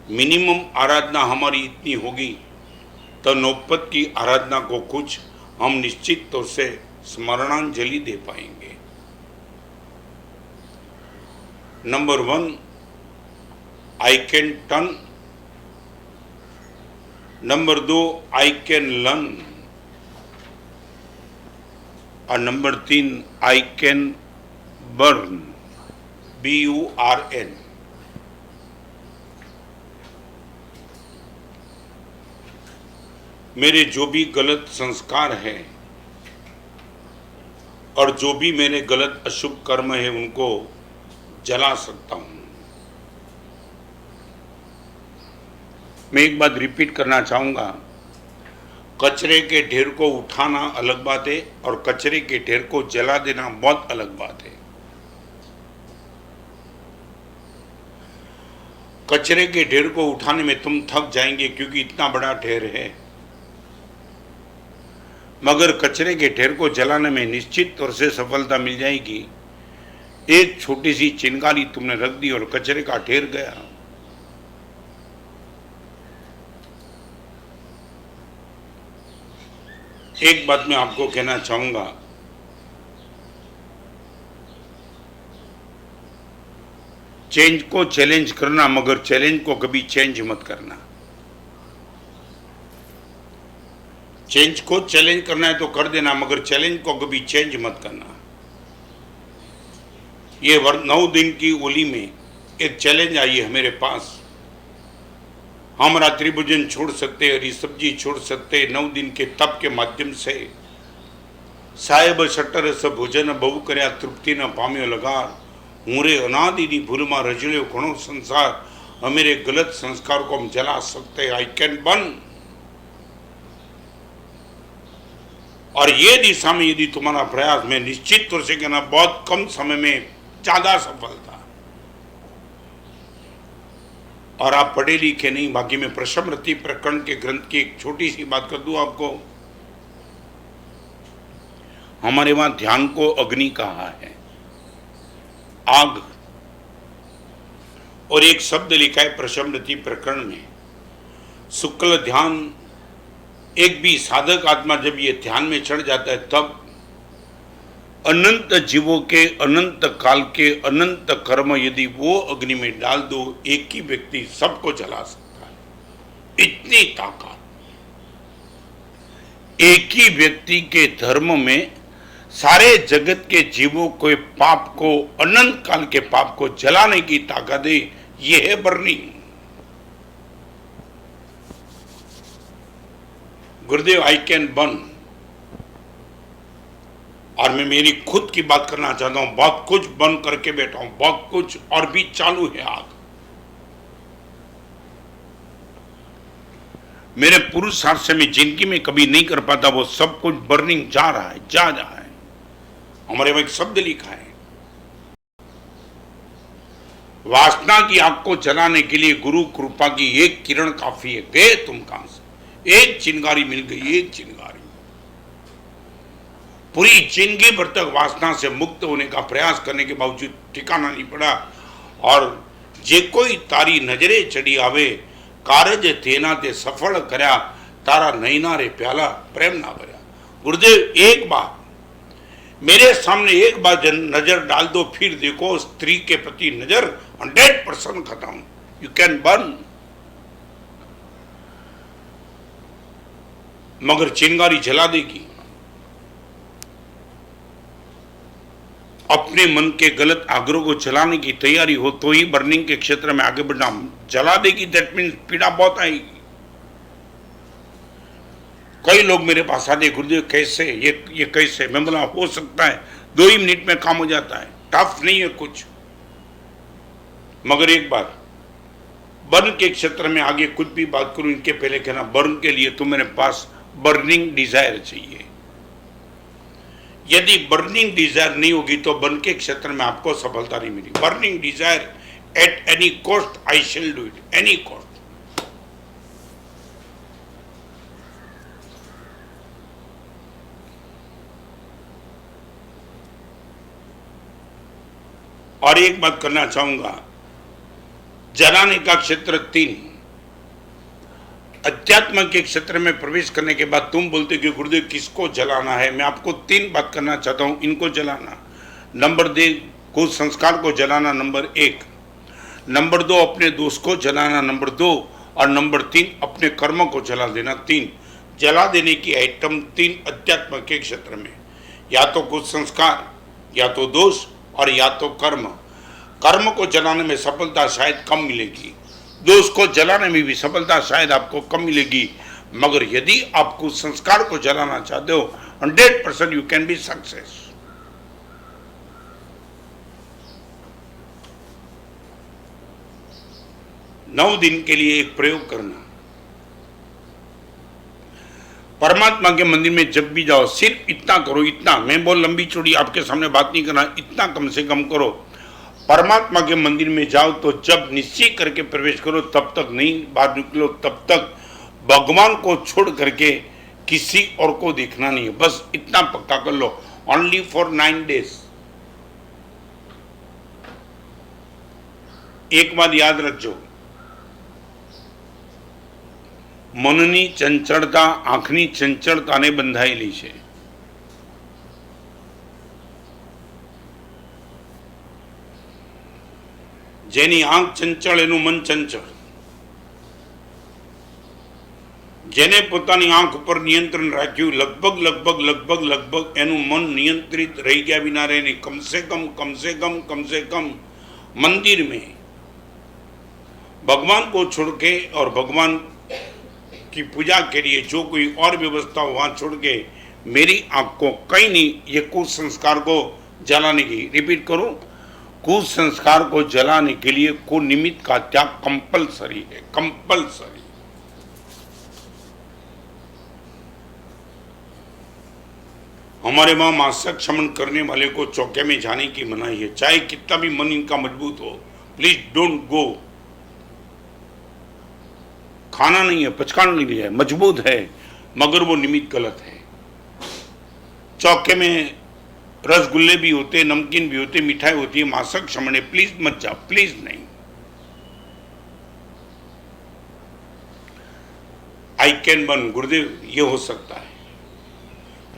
मिनिमम आराधना हमारी इतनी होगी तो नौपत की आराधना को कुछ हम निश्चित तौर से स्मरणांजलि दे पाएंगे। Number 1, I can turn. Number 2, I can learn. और number 3, I can burn, BURN। मेरे जो भी गलत संस्कार हैं और जो भी मेरे गलत अशुभ कर्म है उनको जला सकता हूं। मैं एक बात रिपीट करना चाहूंगा, कचरे के ढेर को उठाना अलग बात है और कचरे के ढेर को जला देना बहुत अलग बात है। कचरे के ढेर को उठाने में तुम थक जाएंगे क्योंकि इतना बड़ा ढेर है, मगर कचरे के ढेर को जलाने में निश्चित तौर से सफलता मिल जाएगी। एक छोटी सी चिंगारी तुमने रख दी और कचरे का ढेर गया। एक बात मैं आपको कहना चाहूंगा, चेंज को चैलेंज करना, मगर चैलेंज को कभी चेंज मत करना। चेंज को चैलेंज करना है तो कर देना, मगर चैलेंज को कभी चेंज मत करना। ये 9 दिन की होली में एक चैलेंज आई है मेरे पास। हम रात्रि भोजन छोड़ सकते, हरी सब्जी छोड़ सकते, 9 दिन के तप के माध्यम से साहेब शटर स भोजन बहु कर्या तृप्ति न पाम्यो लगार, मुरे अनादि नी भूल में रजल्यो घणो संसार, हमेरे गलत संस्कार को हम जला सकते, आई कैन बर्न। और ये दिशा में यदि तुम्हारा प्रयास, मैं निश्चित तौर से कहना बहुत कम समय में ज्यादा सफलता। और आप पढ़े लिखे नहीं, बाकी में प्रशमृति प्रकरण के ग्रंथ की एक छोटी सी बात कर दूं आपको। हमारे वहां ध्यान को अग्नि कहा है, आग, और एक शब्द लिखा है प्रशमृति प्रकरण में, शुक्ल ध्यान। एक भी साधक आत्मा जब ये ध्यान में चढ़ जाता है तब अनंत जीवों के अनंत काल के अनंत कर्म यदि वो अग्नि में डाल दो, एक ही व्यक्ति सबको जला सकता है, इतनी ताकत। एक ही व्यक्ति के धर्म में सारे जगत के जीवों के पाप को, अनंत काल के पाप को जलाने की ताकत है। यह है burning. Gurudev, I can burn. और मैं मेरी खुद की बात करना चाहता हूं, बहुत कुछ बंद करके बैठा हूं, बहुत कुछ और भी चालू है आग। मेरे पुरुषार्थ से मैं जिंदगी में कभी नहीं कर पाता, वो सब कुछ बर्निंग जा रहा है, जा रहा है। हमारे वहां एक शब्द लिखा है, वासना की आग को जलाने के लिए गुरु कृपा की एक किरण काफी है। गए तुम कहां से, एक चिंगारी मिल गई, एक चिंगारी। पूरी जिंदगी भर तक वासना से मुक्त होने का प्रयास करने के बावजूद ठिकाना नहीं पड़ा। और जे कोई तारी नजरे चढ़ी आवे, कारज तेना ते सफल करया, तारा नैना रे प्याला प्रेम ना भरया। गुरुदेव, एक बार मेरे सामने एक बार नजर डाल दो, फिर देखो स्त्री के प्रति नजर 100% खत्म। You can burn. मगर चिंगारी जला देगी। अपने मन के गलत आग्रह को जलाने की तैयारी हो तो ही बर्निंग के क्षेत्र में आगे बढ़ना। जला देगी, दैट मीन्स पीड़ा बहुत आएगी। कई लोग मेरे पास आते, गुरुदेव कैसे, ये कैसे? मैं बोला हो सकता है 2 ही मिनट में काम हो जाता है, टफ नहीं है कुछ। मगर एक बार बर्न के क्षेत्र में आगे कुछ भी बात करूं, इनके पहले कहना, बर्न के लिए तो मेरे पास बर्निंग डिजायर चाहिए। यदि बर्निंग डिजायर नहीं होगी तो बर्न के क्षेत्र में आपको सफलता नहीं मिली। Burning desire, at any cost I shall do it, any cost. और एक बात करना चाहूंगा, जलाने का क्षेत्र 3। अध्यात्म के क्षेत्र में प्रवेश करने के बाद तुम बोलते कि गुरुदेव किसको जलाना है, मैं आपको 3 बात करना चाहता हूं। इनको जलाना, नंबर 2 कुछ संस्कार को जलाना, नंबर 1, नंबर 2 अपने दोष को जलाना, नंबर 2, और नंबर 3 अपने कर्म को जला देना। 3 जला देने की आइटम 3 अध्यात्म के क्षेत्र में, या तो कुछ संस्कार, या तो दोष, और या तो कर्म। कर्म को जलाने में सफलता शायद कम मिलेगी, दोष को जलाने में भी सफलता शायद आपको कम मिलेगी। मगर यदि आप कुछ संस्कार को जलाना चाहते हो, 100% यू कैन बी सक्सेस। नौ दिन के लिए एक प्रयोग करना। परमात्मा के मंदिर में जब भी जाओ, सिर्फ इतना करो, इतना, मैं बहुत लंबी चौड़ी आपके सामने बात नहीं करना, इतना कम से कम करो। परमात्मा के मंदिर में जाओ तो जब निश्चय करके प्रवेश करो, तब तक नहीं बाहर निकलो, तब तक भगवान को छोड़ करके किसी और को देखना नहीं है। बस इतना पक्का कर लो, ओनली फॉर 9 days। एक बात याद रखो, मननी चंचलता आंखनी चंचलता ने बंधाયેલી છે। જેની આંખ ચંચળ એનું મન ચંચળ। જેને પોતાની આંખ ઉપર નિયંત્રણ રાખ્યું, લગભગ એનું મન નિયંત્રિત રહી ગયા વિના રહે कम से कम मंदिर में भगवान को छोड़ के और भगवान की पूजा के लिए जो कोई और व्यवस्था हो वहां छोड़ के मेरी आंख को कहीं नहीं ये कुसंस्कार को जलाने की, रिपीट करूं, कुसंस्कार को जलाने के लिए को निमित्त का त्याग कंपलसरी है, कंपलसरी। हमारे वहां मासिक क्षमन करने वाले को चौके में जाने की मनाही है, चाहे कितना भी मन इनका मजबूत हो, प्लीज डोंट गो। खाना नहीं है, पचकाना नहीं है, मजबूत है, मगर वो निमित्त गलत है। चौके में रसगुल्ले भी होते, नमकीन भी होते, मिठाई होती है, मासिक क्षमन है, प्लीज मत जाओ, प्लीज नहीं। आई कैन बर्न, गुरुदेव ये हो सकता है।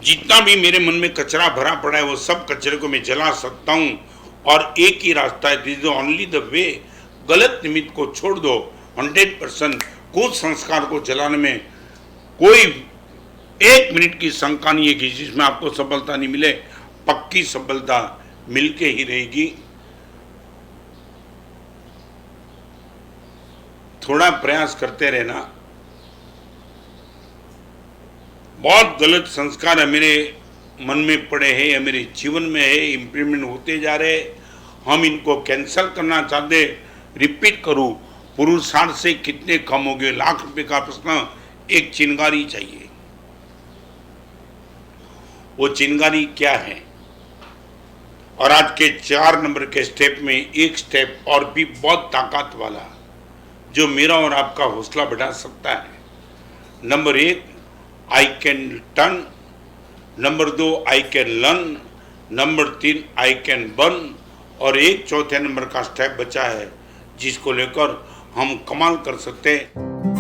जितना भी मेरे मन में कचरा भरा पड़ा है वो सब कचरे को मैं जला सकता हूं, और एक ही रास्ता है, this is only the way. गलत निमित्त को छोड़ दो, 100% कुसंस्कार को जलाने में कोई 1 मिनट की शंका नहीं है कि जिसमें आपको सफलता नहीं मिले, पक्की सफलता मिलके ही रहेगी। थोड़ा प्रयास करते रहना। बहुत गलत संस्कार है मेरे मन में पड़े हैं या मेरे जीवन में है, इंप्लीमेंट होते जा रहे, हम इनको कैंसल करना चाहते। रिपीट करूं, पुरुषार्थ से कितने कम हो गए, लाख रुपए का प्रश्न, एक चिंगारी चाहिए। वो चिंगारी क्या है? और आज के 4 नंबर के स्टेप में एक स्टेप और भी बहुत ताकत वाला, जो मेरा और आपका हौसला बढ़ा सकता है। Number 1, I can turn. Number 2, I can learn. Number 3, I can burn. और एक चौथे नंबर का स्टेप बचा है जिसको लेकर हम कमाल कर सकते हैं।